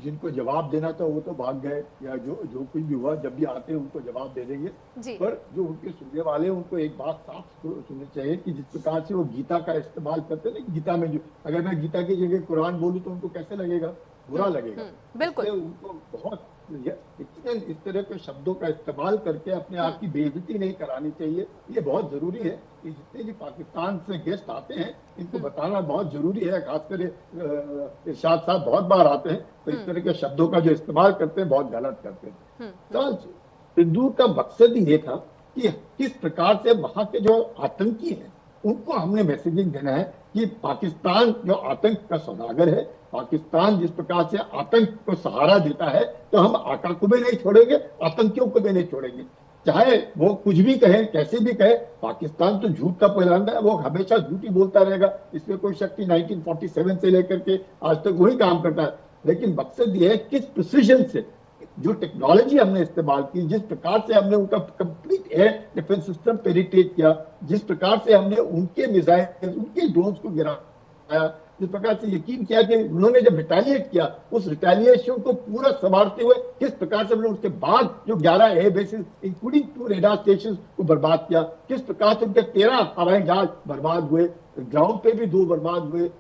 जिनको जवाब देना था वो तो भाग गए, या जो कुछ भी हुआ जब भी आते हैं उनको जवाब दे देंगे। पर जो उनके सुनने वाले हैं उनको एक बात साफ सुननी चाहिए कि जिस प्रकार से वो गीता का इस्तेमाल करते हैं ना, गीता में जो अगर मैं गीता की जगह कुरान बोलूं तो उनको कैसे लगेगा? बुरा लगेगा। बिल्कुल। उनको बहुत इस तरह के शब्दों का इस्तेमाल करके अपने आप की बेइज्जती नहीं करानी चाहिए। ये बहुत जरूरी है कि जितने भी पाकिस्तान से गेस्ट आते हैं इनको बताना बहुत जरूरी है। खासकर इरशाद साहब बहुत बार आते हैं तो इस तरह के शब्दों का जो इस्तेमाल करते हैं बहुत गलत करते हैं। तो सिंदूर का मकसद ही ये था कि किस प्रकार से वहां के जो आतंकी हैं उनको हमने मैसेजिंग देना है कि पाकिस्तान जो आतंक का सौदागर है, पाकिस्तान जिस प्रकार से आतंक को सहारा देता है, तो हम आका को भी नहीं छोड़ेंगे, आतंकियों को भी नहीं छोड़ेंगे। चाहे वो कुछ भी कहे, कैसे भी कहे, पाकिस्तान तो झूठ का पैलांदा है, वो हमेशा झूठ ही बोलता रहेगा, इसमें कोई शक नहीं। 1947 से लेकर के आज तक वही काम करता है। लेकिन मकसद ये है किस प्रिसीजन से जो टेक्नोलॉजी हमने इस्तेमाल की, जिस प्रकार से हमने उनका complete air defence system penetrate किया, जिस प्रकार से हमने उनके मिसाइल, उनके ड्रोन्स को गिराया, जिस प्रकार से यकीन किया कि उन्होंने जब रिटेलिएट किया उस रिटेलिएशन को पूरा संभालते हुए किस प्रकार से हमने उसके बाद जो 11 air bases including 2 radar station को बर्बाद किया, किस प्रकार से उनके 13 हवाई जहाज बर्बाद हुए, ग्राउंड पे भी 2 बर्बाद हुए,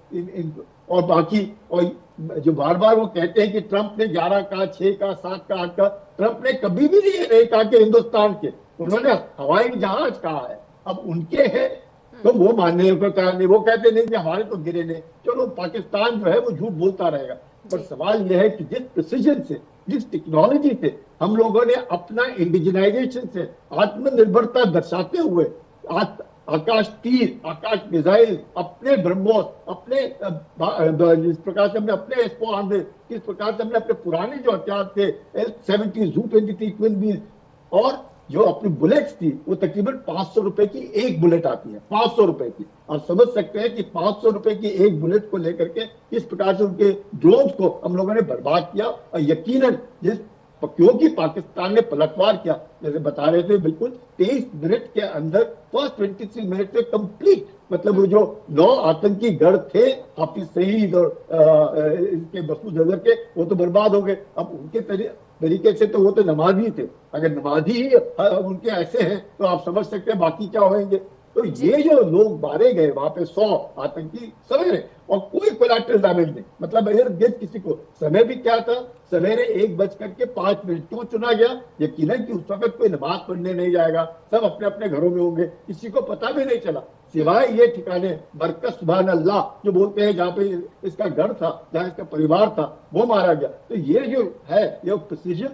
और बाकी और जो बार बार वो कहते हैं कि ट्रंप ने 11 का, 6 का, 7 का, 8 का, ट्रंप ने कभी भी नहीं कहा कि हिंदुस्तान के, उन्होंने हवाई जहाज कहा है। अब उनके हैं तो वो मानने को तैयार नहीं, वो कहते नहीं कि हमारे तो गिरे नहीं। चलो पाकिस्तान जो है वो झूठ बोलता रहेगा, पर सवाल यह है कि जिस प्रिसीजन से, जिस टेक्नोलॉजी से हम लोगों ने अपना इंडिजिनाइजेशन से आत्मनिर्भरता दर्शाते हुए आकाश तीर, आकाश मिसाइल, अपने ब्रह्मोस, अपने जिस प्रकार से हमने अपने एस्पो, किस प्रकार से हमने अपने पुराने जो हथियार थे L-70 ZU-23 ट्विन बीज, और जो अपनी बुलेट्स थी वो तकरीबन 500 रुपए की एक बुलेट आती है, 500 रुपए की। आप समझ सकते हैं कि 500 रुपए की एक बुलेट को लेकर के किस प्रकार से उनके ड्रोन्स को हम लोगों ने बर्बाद किया। और यकीनन क्योंकि पाकिस्तान ने पलटवार किया, जैसे बता रहे थे, बिल्कुल 23 मिनट के अंदर, फर्स्ट 23 मिनट में कंप्लीट, मतलब वो जो 9 आतंकी गढ़ थे हाफिज सईद और इसके मसूद अजहर के, वो तो बर्बाद हो गए। अब उनके तरीके से तो वो तो नमाजी थे, अगर नमाजी ही उनके ऐसे हैं तो आप समझ सकते हैं बाकी क्या होंगे। तो ये जो लोग मारे गए वहां पे 100 आतंकी सवेरे, और कोई कोलैटरल डैमेज नहीं, मतलब किसी को, समय भी क्या था, सवेरे 1:05 क्यों चुना गया? यकीनन कि उस वक्त कोई नमाज पढ़ने नहीं जाएगा, सब अपने अपने घरों में होंगे, किसी को पता भी नहीं चला, सिवाय ये ठिकाने बरकत सुभान अल्लाह जो बोलते हैं जहाँ पे इसका घर था, जहाँ इसका परिवार था, वो मारा गया। तो ये जो है ये प्रिसीजन,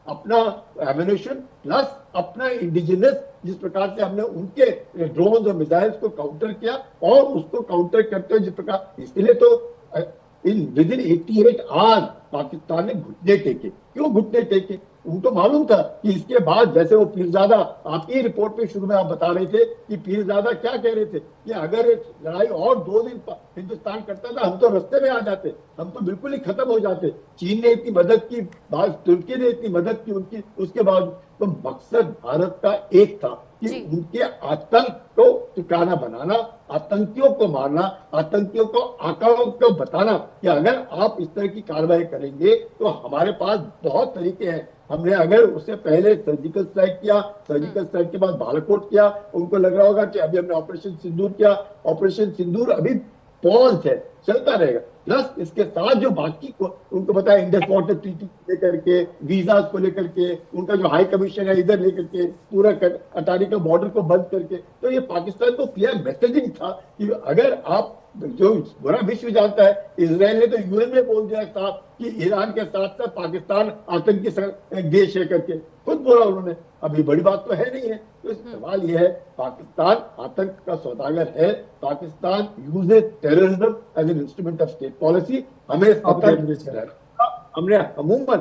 अपना एमिनेशन प्लस अपना इंडिजिनस, जिस प्रकार से हमने उनके ड्रोन और मिसाइल्स को काउंटर किया, और उसको काउंटर करते हुए जिस प्रकार, इसलिए तो विदिन 88 आवर्स पाकिस्तान ने घुटने टेके। क्यों घुटने टेके? उनको मालूम था कि इसके बाद जैसे वो पीरजादा, आपकी रिपोर्ट में शुरू में आप बता रहे थे कि पीरजादा क्या कह रहे थे कि अगर लड़ाई और 2 दिन हिंदुस्तान करता था, हम तो रास्ते में आ जाते, हम तो बिल्कुल ही खत्म हो जाते। चीन ने इतनी मदद की, तुर्की ने इतनी मदद की उनकी, उसके बाद तो मकसद भारत का एक था कि उनके आतंक को ठिकाना बनाना, आतंकियों को मारना, आतंकियों को आकाओं को बताना कि अगर आप इस तरह की कार्रवाई करेंगे तो हमारे पास बहुत तरीके हैं। हमने अगर उससे पहले सर्जिकल स्ट्राइक किया, सर्जिकल स्ट्राइक के बाद बालाकोट किया, उनको लग रहा होगा कि अभी हमने ऑपरेशन सिंदूर किया, ऑपरेशन सिंदूर अभी पॉज है, चलता रहेगा। प्लस इसके साथ जो बाकी को उनको पता है, इंडस वाटर ट्रीटी को लेकर के, वीजा को लेकर के, उनका जो हाई कमीशन है इधर लेकर के, पूरा अटारी का बॉर्डर को बंद करके, तो ये पाकिस्तान को क्लियर मैसेजिंग था कि अगर आप, जो पूरा विश्व जानता है, इजराइल ने तो यूएन में बोल दिया था कि ईरान के साथ साथ पाकिस्तान आतंकी देश है करके, खुद बोला उन्होंने। अभी बड़ी बात तो है नहीं है। तो सवाल यह है, पाकिस्तान आतंक का सौदागर है, Pakistan uses terrorism as an instrument of state policy. हमें हमने अमूमन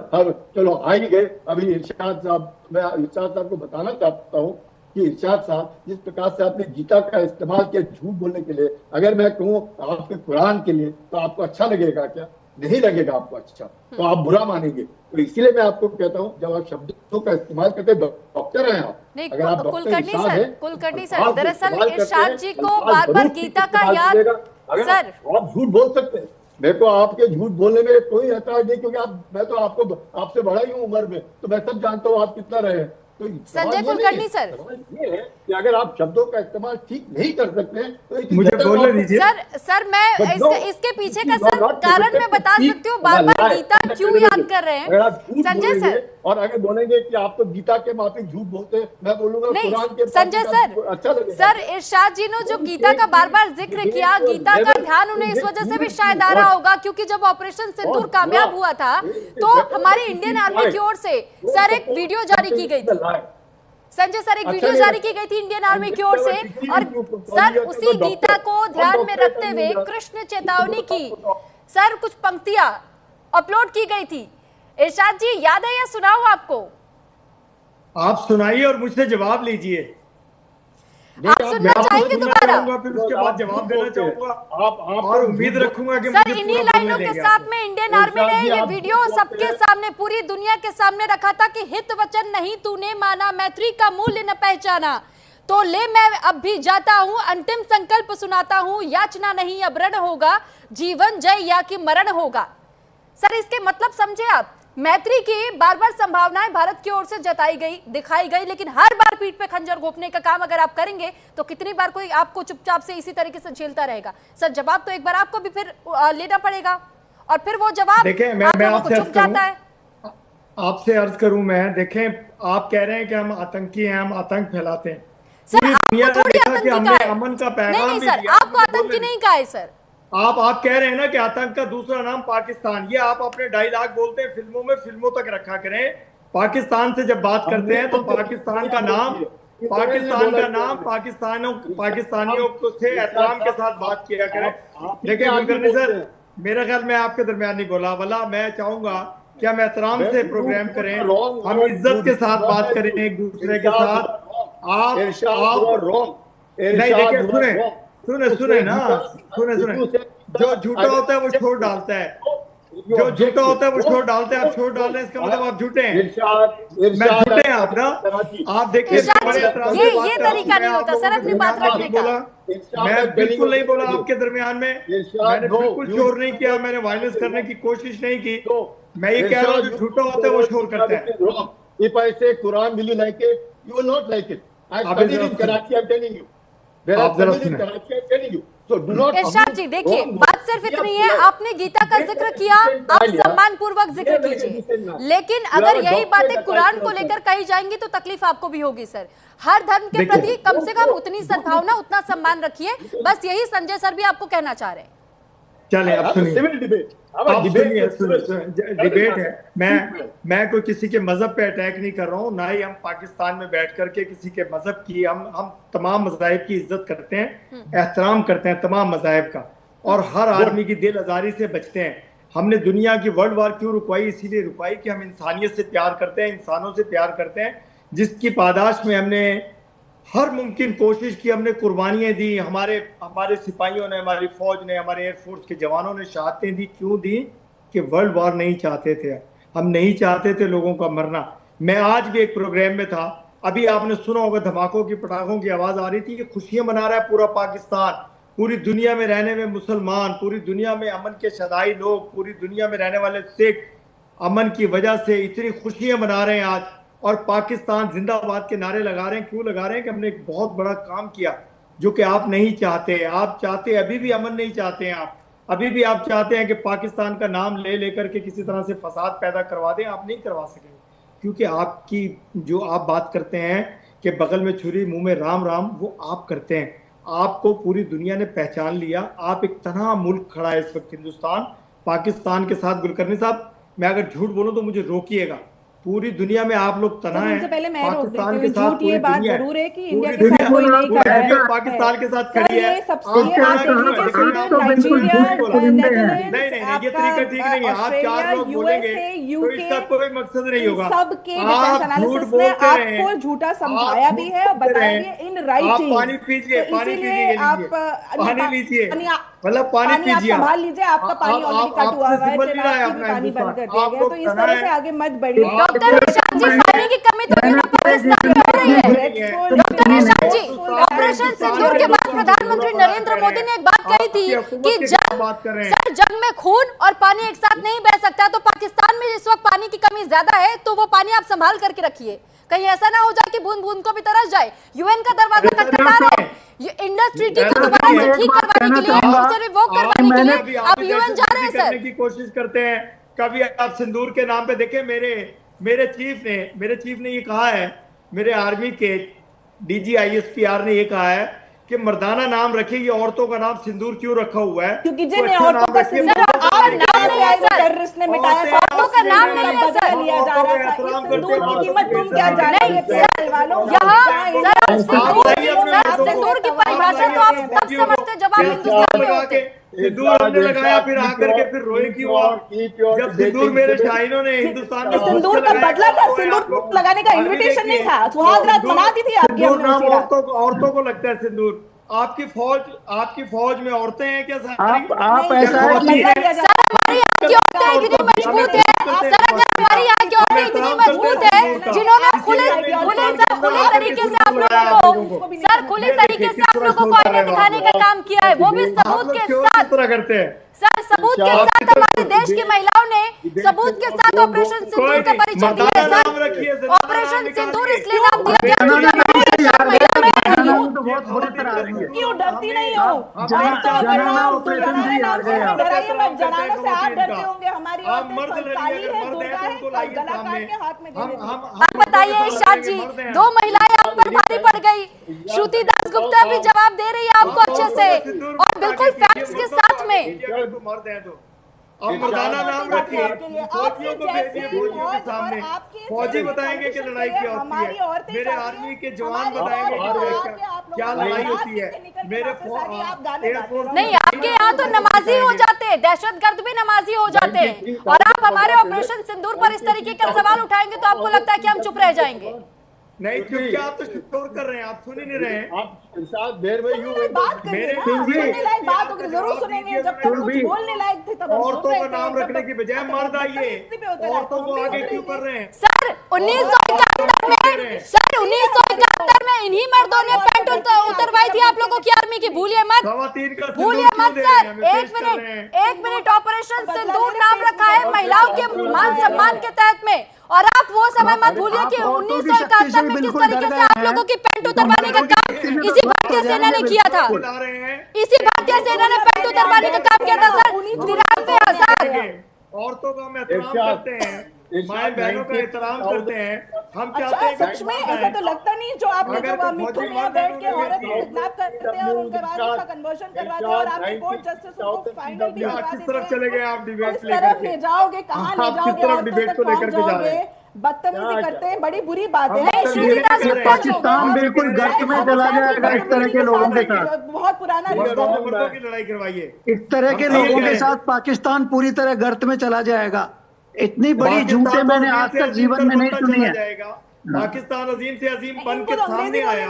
चलो आ ही गए। अभी इरशाद साहब, मैं इरशाद साहब को बताना चाहता हूँ कि इरशाद साहब, जिस प्रकार से आपने गीता का इस्तेमाल किया झूठ बोलने के लिए, अगर मैं कहूँ आपके कुरान के लिए, तो आपको अच्छा लगेगा क्या? नहीं लगेगा आपको अच्छा, तो आप बुरा मानेंगे। तो इसीलिए मैं आपको कहता हूँ, जब आप शब्दों का इस्तेमाल करते हैं, डॉक्टर हैं आप, नहीं, अगर आप कुलकर्णी सर, दरअसल इरशाद जी को बार बार गीता का याद, सर आप झूठ बोल सकते हैं, मेरे को आपके झूठ बोलने में कोई ऐतराज नहीं, क्योंकि मैं तो आपसे बड़ा ही हूँ उम्र में, तो मैं सब जानता हूँ आप कितना रहे हैं। तो संजय कुलकर्णी सर, ये है कि अगर आप शब्दों का इस्तेमाल ठीक नहीं कर सकते हैं तो मुझे बोलने दीजिए। सर मैं इसके पीछे का सर कारण मैं बता सकती हूँ, बार बार गीता क्यों याद कर रहे हैं संजय सर। और अगर बोलेंगे कि आप तो गीता के माफिक झूठ बोलते हैं, मैं बोलूंगा कुरान के संजय सर, अच्छा लगेगा। सर इरशाद जी ने जो गीता का बार बार जिक्र किया, गीता का ध्यान उन्हें इस वजह से भी शायद आ रहा होगा क्योंकि जब ऑपरेशन सिंदूर कामयाब हुआ था तो हमारी इंडियन आर्मी की ओर से सर एक वीडियो जारी की गई थी। संजय सर, एक वीडियो जारी की गई थी इंडियन आर्मी की ओर से, और सर उसी गीता को ध्यान में रखते हुए कृष्ण चेतावनी की सर कुछ पंक्तियां अपलोड की गई थी। इरशाद जी याद है या सुनाओ आपको? आप सुनाइए और मुझसे जवाब लीजिए। आप सुनना चाहेंगे दोबारा? फिर उसके बाद जवाब देना चाहूंगा और उम्मीद रखूंगा कि सर इन्हीं लाइनों के साथ में इंडियन आर्मी ने ये वीडियो सबके सामने, पूरी दुनिया के सामने रखा था कि हित वचन नहीं तूने माना, मैत्री का मूल्य न पहचाना, तो ले मैं अब भी जाता हूँ, अंतिम संकल्प सुनाता हूँ, याचना नहीं अब रण होगा, जीवन जय या कि मरण होगा। सर इसके मतलब समझे आप? मैत्री की बार बार संभावनाएं भारत की ओर से जताई गई, दिखाई गई, लेकिन हर बार पीठ पे खंजर घोंपने का काम अगर आप करेंगे तो कितनी बार कोई आपको चुपचाप से इसी तरीके से झेलता रहेगा। सर जवाब तो एक बार आपको भी फिर लेना पड़ेगा, और फिर वो जवाब आपसे अर्ज करूं मैं, देखें आप कह रहे हैं कि हम आतंकी हैं, हम आतंक फैलाते हैं। सर आपको थोड़ी आतंकी कहा है। अमन का पैगाम नहीं सर, आपको आतंकी नहीं कहा है सर। आप कह रहे हैं ना कि आतंक का दूसरा नाम पाकिस्तान, ये आप अपने डायलॉग बोलते हैं फिल्मों में, फिल्मों तक रखा करें। पाकिस्तान से जब बात करते हैं तो पाकिस्तान का नाम पाकिस्तानियों से एहतराम के साथ बात किया करें। देखिए कुलकर्णी सर, मेरा ख्याल मैं आपके दरमियान नहीं बोला, वाला मैं चाहूंगा कि हम एहतराम से प्रोग्राम करें, हम इज्जत के साथ बात करें एक दूसरे के साथ। आप नहीं, देखिए सुने ना, जो झूठा होता है वो छोड़ डालता है, जो झूठा होता है वो छोड़ डालता है। आप छोड़ डाल रहे हैं, इसका मतलब आप झूठे हैं। मैं झूठे हैं आप ना, आप देखिए ये तरीका नहीं होता सर अपनी बात रखने का। मैं बिल्कुल नहीं बोला आपके दरमियान में, मैंने बिल्कुल शोर नहीं किया, मैंने वायलेंस करने की कोशिश नहीं की। मैं ये कह रहा हूँ जो झूठा होता है वो शोर करता है। If I say Quran, will you like it? You will not like it. I studied in Karachi, I'm telling you. इरशाद जी देखिए, बात सिर्फ इतनी है, आपने गीता का जिक्र किया, आप सम्मान पूर्वक जिक्र कीजिए, लेकिन अगर यही बातें कुरान को लेकर कही जाएंगी तो तकलीफ आपको भी होगी सर। हर धर्म के प्रति कम से कम उतनी सद्भावना, उतना सम्मान रखिए, बस यही संजय सर भी आपको कहना चाह रहे हैं। चलिए अब सुनिए, डिबेट है। मैं कोई किसी के मजहब पे अटैक नहीं कर रहा हूँ, ना ही हम पाकिस्तान में बैठ करके किसी के मजहब की, हम तमाम मज़ाहिब की इज्जत करते हैं, एहतराम करते हैं तमाम मज़ाहिब का, और हर आदमी की दिल आजारी से बचते हैं। हमने दुनिया की वर्ल्ड वार क्यों रुकवाई? इसीलिए रुकवाई कि हम इंसानियत से प्यार करते हैं, इंसानों से प्यार करते हैं, जिसकी पादाश में हमने हर मुमकिन कोशिश की, हमने कुर्बानियां दी, हमारे सिपाहियों ने, हमारी फौज ने, हमारे एयरफोर्स के जवानों ने शहादतें दी। क्यों दी? कि वर्ल्ड वार नहीं चाहते थे, हम नहीं चाहते थे लोगों का मरना। मैं आज भी एक प्रोग्राम में था, अभी आपने सुना होगा, धमाकों की पटाखों की आवाज आ रही थी कि खुशियां मना रहा है पूरा पाकिस्तान, पूरी दुनिया में रहने में मुसलमान, पूरी दुनिया में अमन के शदाई लोग, पूरी दुनिया में रहने वाले सिख अमन की वजह से इतनी खुशियां मना रहे हैं आज, और पाकिस्तान जिंदाबाद के नारे लगा रहे हैं। क्यों लगा रहे हैं? कि हमने एक बहुत बड़ा काम किया जो कि आप नहीं चाहते। आप चाहते, अभी भी अमन नहीं चाहते हैं, आप अभी भी आप चाहते हैं कि पाकिस्तान का नाम ले लेकर के किसी तरह से फसाद पैदा करवा दें। आप नहीं करवा सकेंगे, क्योंकि आपकी जो आप बात करते हैं कि बगल में छुरी मुंह में राम राम, वो आप करते हैं। आपको पूरी दुनिया ने पहचान लिया। आप एक तनहा मुल्क खड़ा है इस वक्त हिंदुस्तान पाकिस्तान के साथ। गुलकर्णी साहब, मैं अगर झूठ बोलूं तो मुझे रोकिएगा। पूरी दुनिया में आप लोग तनहा हैं पाकिस्तान के साथ। ये बात जरूर है कि इंडिया के साथ कोई नहीं खड़ा है, पाकिस्तान के साथ खड़ी है। नहीं, ये तरीका ठीक नहीं है। आप 4 लोग बोलेंगे तो इसका कोई मकसद नहीं होगा। सबके आपको झूठा समझाया भी है और बताया भी इन राइटिंग। पानी पीजिए, पानी लीजिए, पानी लीजिए, मतलब पानी पीजिए, संभाल लीजिए। आपका पानी ऑलरेडी कट हुआ है, पानी बंद कर दिया गया, तो इस तरह से आगे मत बढ़िए। डॉक्टर निशांत जी, पानी की कमी तो पाकिस्तान में हो रही है। डॉक्टर निशांत जी, ऑपरेशन सिंदूर के बाद प्रधानमंत्री नरेंद्र मोदी ने एक बात कही थी कि जंग में खून और पानी एक साथ नहीं बह सकता, तो पाकिस्तान में इस वक्त पानी की कमी ज्यादा है, तो वो पानी आप संभाल करके रखिए, कहीं ऐसा ना हो जाए कि बूंद बूंद को भी तरस जाए। यूएन का दरवाजा खटखटा रहा है, इंडस ट्रीटी को दोबारा से ठीक करवाने के लिए, उसे रिवोक करवाने के लिए आप यूएन जा रहे हैं सर। करने की कोशिश करते हैं। कभी आप सिंदूर के नाम पे देखें, मेरे चीफ ने ये कहा है, मेरे आर्मी के DGISPR ने ये कहा है कि मर्दाना नाम रखिए, ये औरतों का नाम सिंदूर क्यों रखा हुआ है? क्योंकि जिन्हें औरतों का सिंदूर टेररिस्ट ने मिटाया था, औरतों का नाम नहीं है सर, लिया जा रहा था। इस सिंदूर की कीमत तुम क्या जानते हो? यहाँ सिंदूर की परिभाषा तो आप तब समझते जब आप हिंदुस्तान में होते। सिंदूर हमने लगाया, फिर आकर के फिर रोए क्यों आप? जब सिंदूर मेरे शाहीनों ने हिंदुस्तान में सिंदूर का बदला था, सिंदूर लगाने का इन्विटेशन नहीं था, सुहाग रात मना दी थी आपकी। औरतों को लगता है सिंदूर। आपकी फौज में औरतें हैं क्या? आप ऐसा है कि हमारी यहाँ की औरतें इतनी मजबूत है, सर अगर हमारी यहाँ की औरतें इतनी मजबूत है जिन्होंने खुले तरीके से आप लोगों को आईने दिखाने का काम किया है, वो भी सबूत के साथ करते हैं सर, सबूत के साथ हमारे देश की महिलाओं ने सबूत के साथ ऑपरेशन सिंदूर का परिचय दिया है सर। ऑपरेशन सिंदूर इसलिए नाम दिया गया क्यों डरती नहीं हो? जनानों से आप डरते होंगे, हमारी आप बताइए इरशाद जी, 2 महिलाएं आप पर भारी पड़ गई, श्रुति दास गुप्ता भी जवाब दे रही है आपको अच्छे से और बिल्कुल फैक्ट्स के साथ में। मर्द हैं तो अब मर्दाना नाम रखिए, फौजियों को भेजिए फौजी के सामने, फौजी बताएंगे कि लड़ाई क्या होती है, मेरे आर्मी के जवान बताएंगे कि क्या लड़ाई होती है। मेरे एयरफोर्स नहीं, आपके यहाँ तो नमाजी हो जाते हैं, दहशतगर्द भी नमाजी हो जाते हैं, और आप हमारे ऑपरेशन सिंदूर पर इस तरीके का सवाल उठाएंगे तो आपको लगता है कि हम चुप रह जाएंगे? नहीं, क्योंकि आप तो शोर कर रहे हैं, आप सुन ही नहीं रहे हैं। बात जरूर सुनेंगे, जब तक कुछ बोलने लायक थे तब औरतों का नाम रखने की बजाय मर्द आइए, औरतों को आगे क्यों कर रहे हैं? सर 1971 में इन्हीं मर्दों ने पैंट उतरवाई थी आप लोगों की आर्मी की, भूलिए मत सर। एक मिनट ऑपरेशन सिंदूर नाम रखा है महिलाओं के मान सम्मान के तहत में, और आप वो समय मत भूलिए कि 1971 में किस तरीके से आप लोगों की पैंट उतरवाने का काम इसी भारतीय सेना ने किया था। इसी भारतीय सेना ने पैंट उतरवाने का काम किया था सर। 93,000 औरतों का हम एहतराम करते हैं, माए बहनों का एहतराम करते हैं। हम चाहते हैं सच में ऐसा तो लगता नहीं जो आपने जो मिट्टू में बैठ के औरत को किडनैप करते हैं और उनके बाद उसका कन्वर्शन करवाते हैं और आपने कोर्ट जस्टिस को फाइनल भी करवा देते हैं। किस तरफ चले गए आप डिबेट लेकर के? ले जाओगे, कहां ले जाओगे? डिबेट को लेकर के जा रहे हैं? बदतमीजी करते हैं, बड़ी बुरी बात है। पाकिस्तान बिल्कुल गर्त में चला जाएगा इस तरह के लोगों के साथ। बहुत पुराना मर्दों की लड़ाई करवाइए। इस तरह के लोगों के साथ पाकिस्तान पूरी तरह गर्त में चला जाएगा। इतनी बड़ी झूठे मैंने आज तक जीवन में नहीं सुनी है। पाकिस्तान अजीम से अजीम बन के सामने आया।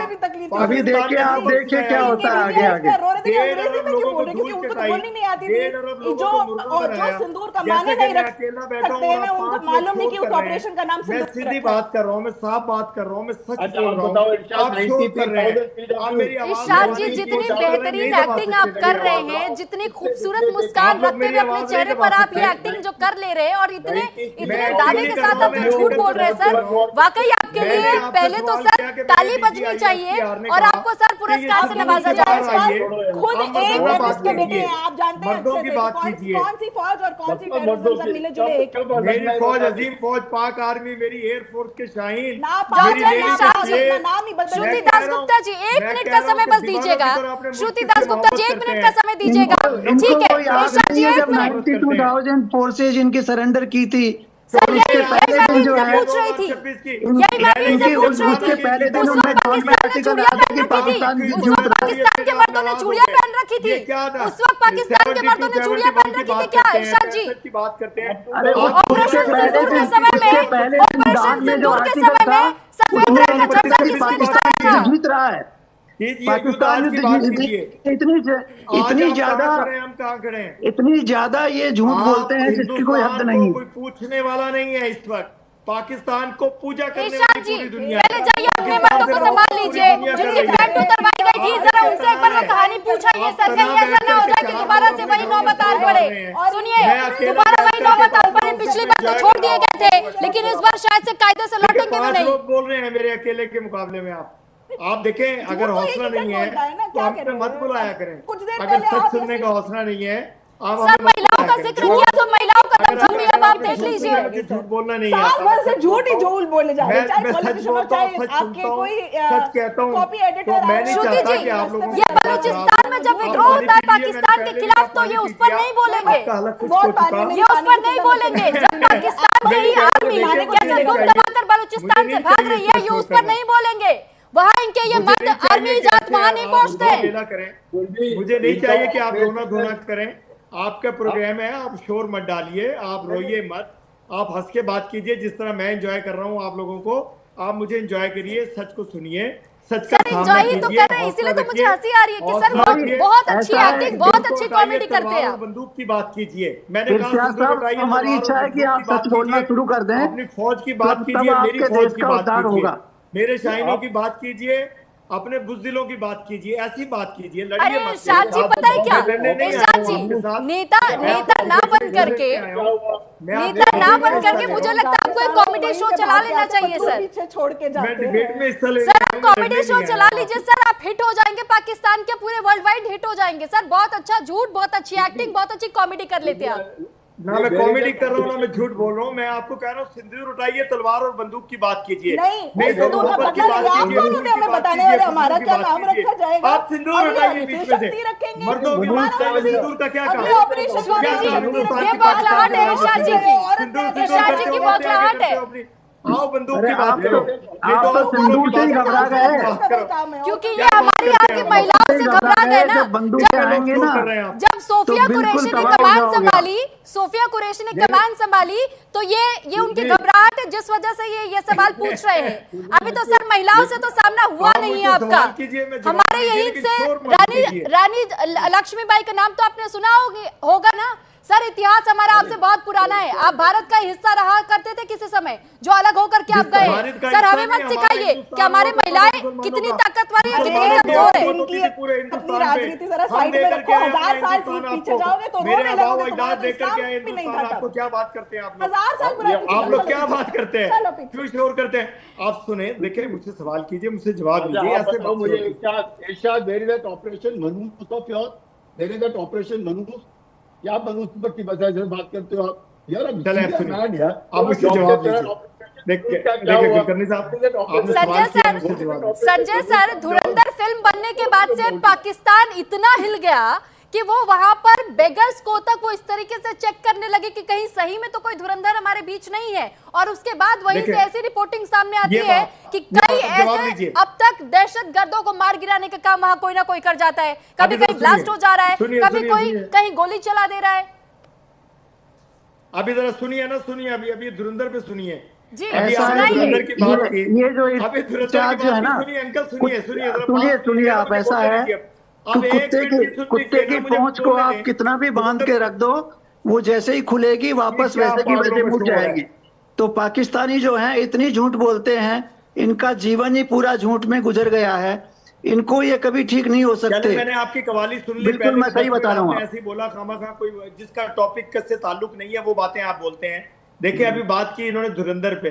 अभी देखिए, आप देखिए क्या होता है आगे आगे। सिंदूर कमाने नहीं रख सकते हैं, उनको मालूम नहीं कि उस ऑपरेशन का नाम मैं सीधी बात कर रहा हूँ, मैं साफ बात कर रहा हूँ, मैं सच बोल रहा हूँ। आप शो कर रहे हैं। आप मेरी आवाज इरशाद जी, जितनी बेहतरीन एक्टिंग आप कर रहे हैं, जितनी खूबसूरत मुस्कान रखते हुए अपने चेहरे पर आप ये एक्टिंग जो कर ले रहे हैं और इतने दावे के साथ आप जो झूठ बोल रहे हैं सर, वाकई आपके लिए पहले तो सर ताली बजनी चाहिए और आपको सर पुरस्कार से नवाजा जाएगा। खुद एक टेररिस्ट के बेटे हैं, आप जानते हैं कौन सी फौज और कौन सी टेररिज्म सब मिले जुले एक। मेरी फौज अजीम फौज, पाक आर्मी, मेरी एयरफोर्स के शाहीन। श्रुति दास गुप्ता जी 1 मिनट का समय बस दीजिएगा। श्रुति दास गुप्ता जी 1 मिनट का समय दीजिएगा, ठीक है। इरशाद जी 1 मिनट। 52,000 फोर्सेज इनकी सरेंडर की थी। सर यही मैं भी इनसे पूछ रही थी, यही मैं भी इनसे पूछ रही थी। उस वक्त पाकिस्तान ने चूड़ियां पहन रखी थी, उस वक्त पाकिस्तान के मर्दों ने चूड़ियां पहन रखी थी, उस वक्त पाकिस्तान के मर्दों ने चूड़ियां पहन रखी थी क्या इरशाद जी? ऑपरेशन सिंदूर के समय में, ऑपरेशन सिंदूर के समय में सफेद रंग का झंडा किसने दिखाया? जीत रहा है पाकिस्तान। इतनी ज्यादा ये झूठ बोलते हैं जिसकी कोई हद नहीं। कोई पूछने वाला नहीं है इस वक्त। पाकिस्तान को पूजा करने वाली पूरी दुनिया। पहले जाइए अपने मर्दों को संभाल लीजिए, जिनकी पैंट उतरवाई गई थी, जरा उनसे एक बार वो कहानी पूछाइए सर। कहीं ऐसा ना हो जाए कि दोबारा से वही नौबत आन पड़े। सुनिए, दोबारा वही नौबत आन पड़े। पिछली बार तो छोड़ दिए गए थे, लेकिन इस बार शायद से कायदे से लौटेंगे भी नहीं। बोल रहे हैं मेरे अकेले के मुकाबले में। आप देखें, अगर हौसला नहीं है तो हमने मत बुलाया करें। अगर सच सुनने का हौसला नहीं है, आप सर महिलाओं का जिक्र किया तो महिलाओं का दमखम भी अब आप देख लीजिए। झूठ बोलना नहीं है, से झूठ ही झूठ बोले जा रहे हैं। चाहे पॉलिटिशियन हो, चाहे आपके कोई सच कहता हूँ, कॉपी एडिटर। श्रुति जी, ये बलूचिस्तान में जब विद्रोह होता है पाकिस्तान के खिलाफ तो ये उस पर नहीं बोलेंगे, ये उस पर नहीं बोलेंगे। जब पाकिस्तान की आर्मी कैसे दुम दबाकर बलूचिस्तान से भाग रही है, ये उस पर नहीं बोलेंगे। वहाँ इनके ये मर्द आर्मी जात वहाँ नहीं पहुँचते। मुझे नहीं चाहिए कि आप रोना धोना करें। आपका प्रोग्राम है, आप शोर मत डालिए, आप रोइए मत, आप हंस के बात कीजिए। जिस तरह मैं एंजॉय कर रहा हूँ आप लोगों को, आप मुझे एंजॉय करिए, सच को सुनिए, सच का सामना कीजिए। तो कर रहे हैं, इसीलिए तो मुझे हंसी आ रही है कि सर बहुत अच्छी एक्टिंग, बहुत अच्छी कॉमेडी करते हैं। बंदूक की बात कीजिए। मैंने कहा हमारी इच्छा है कि आप सच बोलना शुरू कर दें। अपनी फौज की बात कीजिए, मेरी फौज की बात कीजिए, मेरे शाहीनों की बात कीजिए, अपने बुज़दिलों की बात कीजिए, ऐसी बात कीजिए। अरे इरशाद जी पता है क्या, इरशाद जी नेता ना बन करके, नेता ना बन करके मुझे लगता है आपको एक कॉमेडी शो चला लेना चाहिए सर। छोड़ के सर आप कॉमेडी शो चला लीजिए सर, आप हिट हो जाएंगे, पाकिस्तान के पूरे वर्ल्ड वाइड हिट हो जाएंगे सर। बहुत अच्छा झूठ, बहुत अच्छी एक्टिंग, बहुत अच्छी कॉमेडी कर लेते हैं आप। ना मैं कॉमेडी कर रहा हूँ ना मैं झूठ बोल रहा हूँ। मैं आपको कह रहा हूँ सिंदूर उठाइए, तलवार और बंदूक की बात कीजिए। नहीं सिंदूर का मतलब हमें बताने वाले हमारा क्या नाम रखा जाएगा। आप सिंदूर उठाइए बीच में से, मर्दों की बात करें। सिंदूर का क्या काम है? ये बौखलाहट है इरशाद जी की, इरशाद जी की बौखलाहट है। आओ बंदूक की बात करो। आप तो सिंदूर से ही घबरा गए, क्योंकि ये हमारी यहाँ की महिलाओं से घबरा गए ना। जब सोफिया कुरैशी ने कमान संभाली, सोफिया कुरैशी ने कमान संभाली, तो ये उनकी घबराहट है जिस वजह से ये सवाल पूछ रहे हैं। अभी तो सर महिलाओं से तो सामना हुआ नहीं है आपका। हमारे यहीं से रानी लक्ष्मीबाई का नाम तो आपने सुना होगा ना सर। इतिहास हमारा आपसे बहुत पुराना है। आप भारत का हिस्सा रहा करते थे किसी समय, जो अलग होकर के आप गए। सर हमें मत सिखाइए कि हमारे महिलाएं कितनी ताकतवर है, कितनी कमजोर है। अपनी राजनीति जरा साइड में रखो। 1000 साल पीछे जाओगे तो रोने लगोगे। आपको क्या बात करते हैं आप लोग? 1000 साल आप लोग क्या बात करते हैं, क्यों शोर करते हैं? आप सुने, देखिए मुझसे सवाल कीजिए, मुझसे जवाब दीजिए। ऐसे ऑपरेशन मनूस of your, there is that operation मनूस। क्या मनुष्य की वजह से बात करते हो आप यार? आप मुझसे जवाब दीजिए। संजय सर धुरंधर फिल्म बनने के बाद से पाकिस्तान इतना हिल गया कि वो वहां पर बेगर्स को तक वो इस तरीके से चेक करने लगे कि कहीं सही में तो कोई धुरंधर हमारे बीच नहीं है, और उसके बाद वहीं से ऐसी रिपोर्टिंग सामने आती है कि कई ऐसे अब तक दहशतगर्दों को मार गिराने का काम वहां कोई ना कोई कर जाता है। कभी कहीं ब्लास्ट हो जा रहा है, कभी कोई कहीं गोली चला दे रहा है। अभी जरा सुनिए ना, सुनिए अभी धुरंधर पे सुनिए जी, धुरंधर की बात की, ये जो अभी धुरंधर की बात की, सुनिए अंकल, सुनिए आप, ऐसा है कुत्ते की पूंछ को आप कितना भी बांध के रख दो, वो जैसे ही खुलेगी वापस वैसे की वैसे मुड़ जाएगी। तो पाकिस्तानी जो हैं इतनी झूठ बोलते हैं, इनका जीवन ही पूरा झूठ में गुजर गया है, इनको ये कभी ठीक नहीं हो सकते। मैंने आपकी कवाली सुन ली, बिल्कुल मैं सही बता रहा हूँ। ऐसे बोला खामखा कोई जिसका टॉपिक से ताल्लुक नहीं है वो बातें आप बोलते हैं। देखिए अभी बात की इन्होंने धुरंधर पे,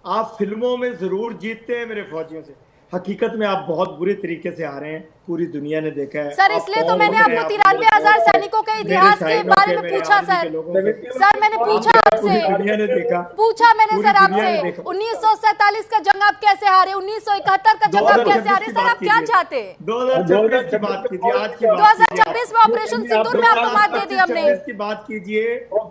आप फिल्मों में जरूर जीतते हैं मेरे फौजियों से, हकीकत में आप बहुत बुरे तरीके से आ रहे हैं, पूरी दुनिया ने देखा है सर। इसलिए तो मैंने आपको 93,000 सैनिकों के इतिहास के बारे में पूछा सर मैंने पूछा आपसे, पूछा मैंने सर आपसे 1947 का जंग आप कैसे हारे, 1971 का जंग आप कैसे हारे सर, आप क्या चाहते हैं? 2026 की बात कीजिए, आज की 2026 में ऑपरेशन सिंदूर में आपको मात दे दी हमने। इसकी बात कीजिए,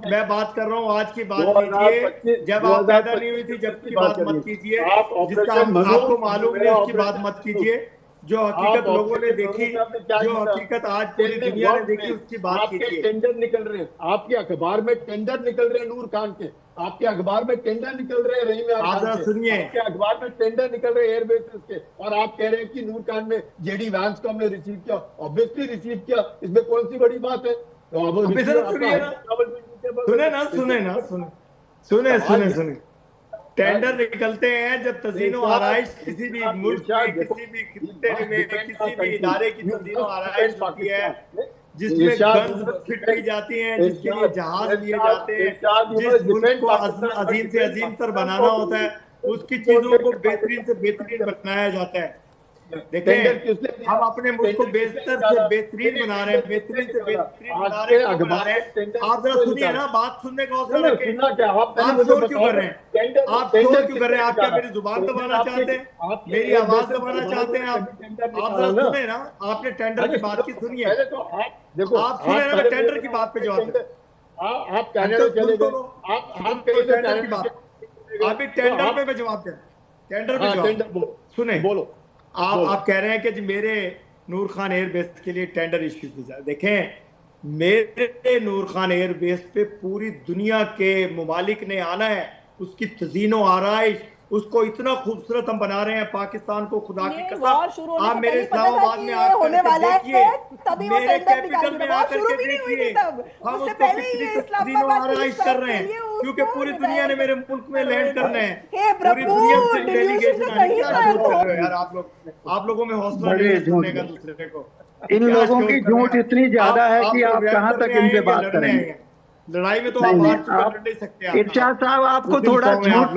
मैं बात कर रहा हूँ आज की बात कीजिए, जब आप पैदा नहीं हुई थी जब की बात मत कीजिए, जिसका आपको मालूम नहीं उसकी बात मत कीजिए। जो हकीकत लोगों ने देखी, जो हकीकत आज पूरी दुनिया ने देखी उसकी बात कीजिए। टेंडर निकल रहे हैं आपके अखबार में, टेंडर निकल रहे हैं नूर खान के, आपके अखबार में टेंडर निकल रहे हैं रहीम खान के, सुनिए आपके अखबार में टेंडर निकल रहे हैं एयरबेसेस के, और आप कह रहे हैं कि नूर खान में जेडी वैंस को हमने रिसीव किया। ऑब्वियसली रिसीव किया, इसमें कौन सी बड़ी बात है? सुने टेंडर निकलते हैं जब तज़ीनो आराइश किसी भी मुल्क में, किसी भी खित्ते में, किसी भी इदारे की तज़ीनो आराइश होती है, जिसमें गन्स फिट की जाती हैं, जिसके लिए जहाज लिए जाते हैं, जिस मुल्क को अजीम से अजीम तर बनाना होता है, उसकी चीजों को बेहतरीन से बेहतरीन बनाया जाता है। देखिए हम अपने मुल्क को बेहतर से बेहतरीन बना रहे हैं, बेहतरीन से बेहतरीन बना रहे हैं। आप जरा सुनिए ना, बात सुनने का हौसला रखें। आप शोर क्यों कर रहे हैं? आप शोर क्यों कर रहे हैं? आप क्या मेरी जुबान दबाना चाहते हैं, मेरी आवाज दबाना चाहते हैं? आप जरा सुने ना, आपने टेंडर की बात की, सुनिए आप सुने ना, मैं टेंडर की बात पे जवाब दें। आप टेंडर की बात, अभी टेंडर पे मैं जवाब दें, टेंडर पे जवाब सुने। बोलो। आप कह रहे हैं कि मेरे नूर खान एयरबेस के लिए टेंडर इश्यू की जाए। देखें मेरे नूर खान एयरबेस पे पूरी दुनिया के मुमालिक ने आना है, उसकी तज़ीनो आराइश, उसको इतना खूबसूरत हम बना रहे हैं पाकिस्तान को, खुदा की कसम। आप मेरे इस्लामाबाद में आकर देखिए, मेरे कैपिटल में आकर के देखिए, हम उसको कितनी तज़ीनो आराइश कर रहे हैं, क्योंकि पूरी दुनिया ने मेरे मुल्क में लैंड करना है। पूरी दुनिया से डेलीगेशन आने का यार, आप लोगों में हौसला नहीं है सुनने का दूसरे को। इन लोगों की झूठ इतनी ज्यादा है कि आप कहाँ तक इनसे बात करेंगे? लड़ाई में तो आप हार नहीं सकते। इरशाद साहब आपको थोड़ा झूठ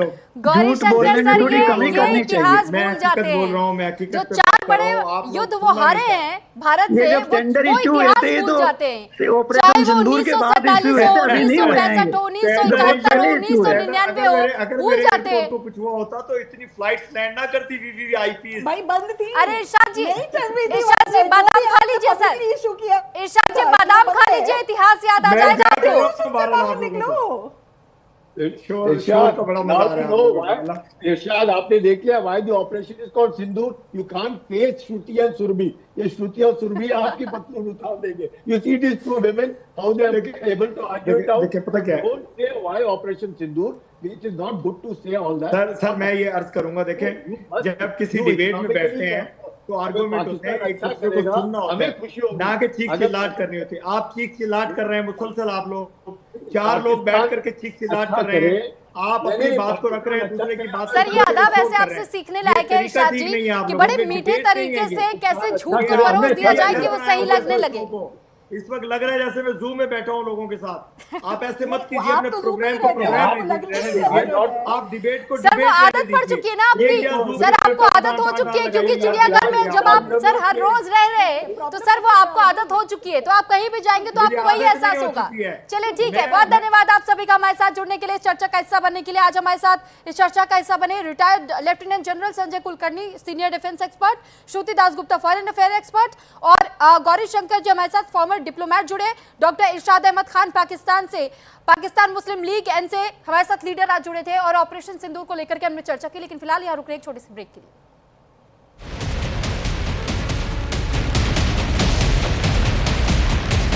बोलने में थोड़ी कमी करनी चाहिए। मैं हकीकत बोल रहा हूँ, मैं हकीकत जो 4 बड़े युद्ध वो हारे हैं भारत से, जब टेंडर इश्यू हुए थे तो ऑपरेशन सिंदूर के बाद इश्यू हुए थे, अभी नहीं हुए हैं। 1971, 1999 भूल जाते हैं। कुछ हुआ होता तो इतनी फ्लाइट्स लैंड ना करती वीवीआईपी भाई, बंद थी। अरे इरशाद जी बादाम खा लीजिए सर, इरशाद जी बादाम खा लीजिए, इतिहास याद आ जाएगा आपको। इरशाद आपने देख लिया why the operation is called Sindoor, you can't face Shruti and Surabhi, ये श्रुति और सुरभि आपकी पत्नी उतार देंगे। You see this two women how they are able to argue it out. पता क्या है, don't say why operation Sindoor, it is not good to say all that. Sir मैं ये अर्ज करूंगा, देखें जब किसी डिबेट में बैठते हैं तो आर्गुमेंट होते हैं, एक दूसरे को सुनना होता है, ना कि चीख चिल्लाहट करनी होती है। आप चीख चिल्लाहट कर रहे हैं मुसलसल, आप लोग 4 लोग बैठ करके चीख चिल्लाहट कर रहे हैं, आप अपनी बात को रख रहे हैं दूसरे की बात। सर ये आदाब वैसे आपसे सीखने लायक है इरशाद जी कि बड़े मीठे तरीके से कैसे झूठ को परोस दिया जाए कि वो सही लगने लगे। इस वक्त लग रहा है जैसे मैं जूम में बैठा हूँ लोगों के साथ। आप ऐसे मत कीजिए, अपने प्रोग्राम को प्रोग्राम रहने दीजिए, आप डिबेट को सर वो आदत पड़ चुकी है ना आपकी, सर आपको आदत हो चुकी है, क्योंकि चिड़ियाघर में जब आप सर हर रोज रह रहे हैं तो सर वो आपको आदत हो चुकी है, तो आप कहीं भी जाएंगे तो आपको वही एहसास होगा। चलिए ठीक है, बहुत धन्यवाद आप सभी का हमारे साथ जुड़ने के लिए, चर्चा का हिस्सा बनने के लिए। आज हमारे साथ इस चर्चा का हिस्सा बने retired lieutenant general Sanjay Kulkarni, senior defence expert, Shruti Dasgupta foreign affair expert, और गौरी शंकर जी हमारे साथ फॉर्मर फॉर्मर डिप्लोमेट जुड़े, डॉक्टर इरशाद अहमद खान पाकिस्तान से, पाकिस्तान मुस्लिम लीग एन से हमारे साथ लीडर आज जुड़े थे और ऑपरेशन सिंदूर को लेकर के हमने चर्चा की। लेकिन फिलहाल यहाँ रुक रहे एक छोटे से ब्रेक के लिए।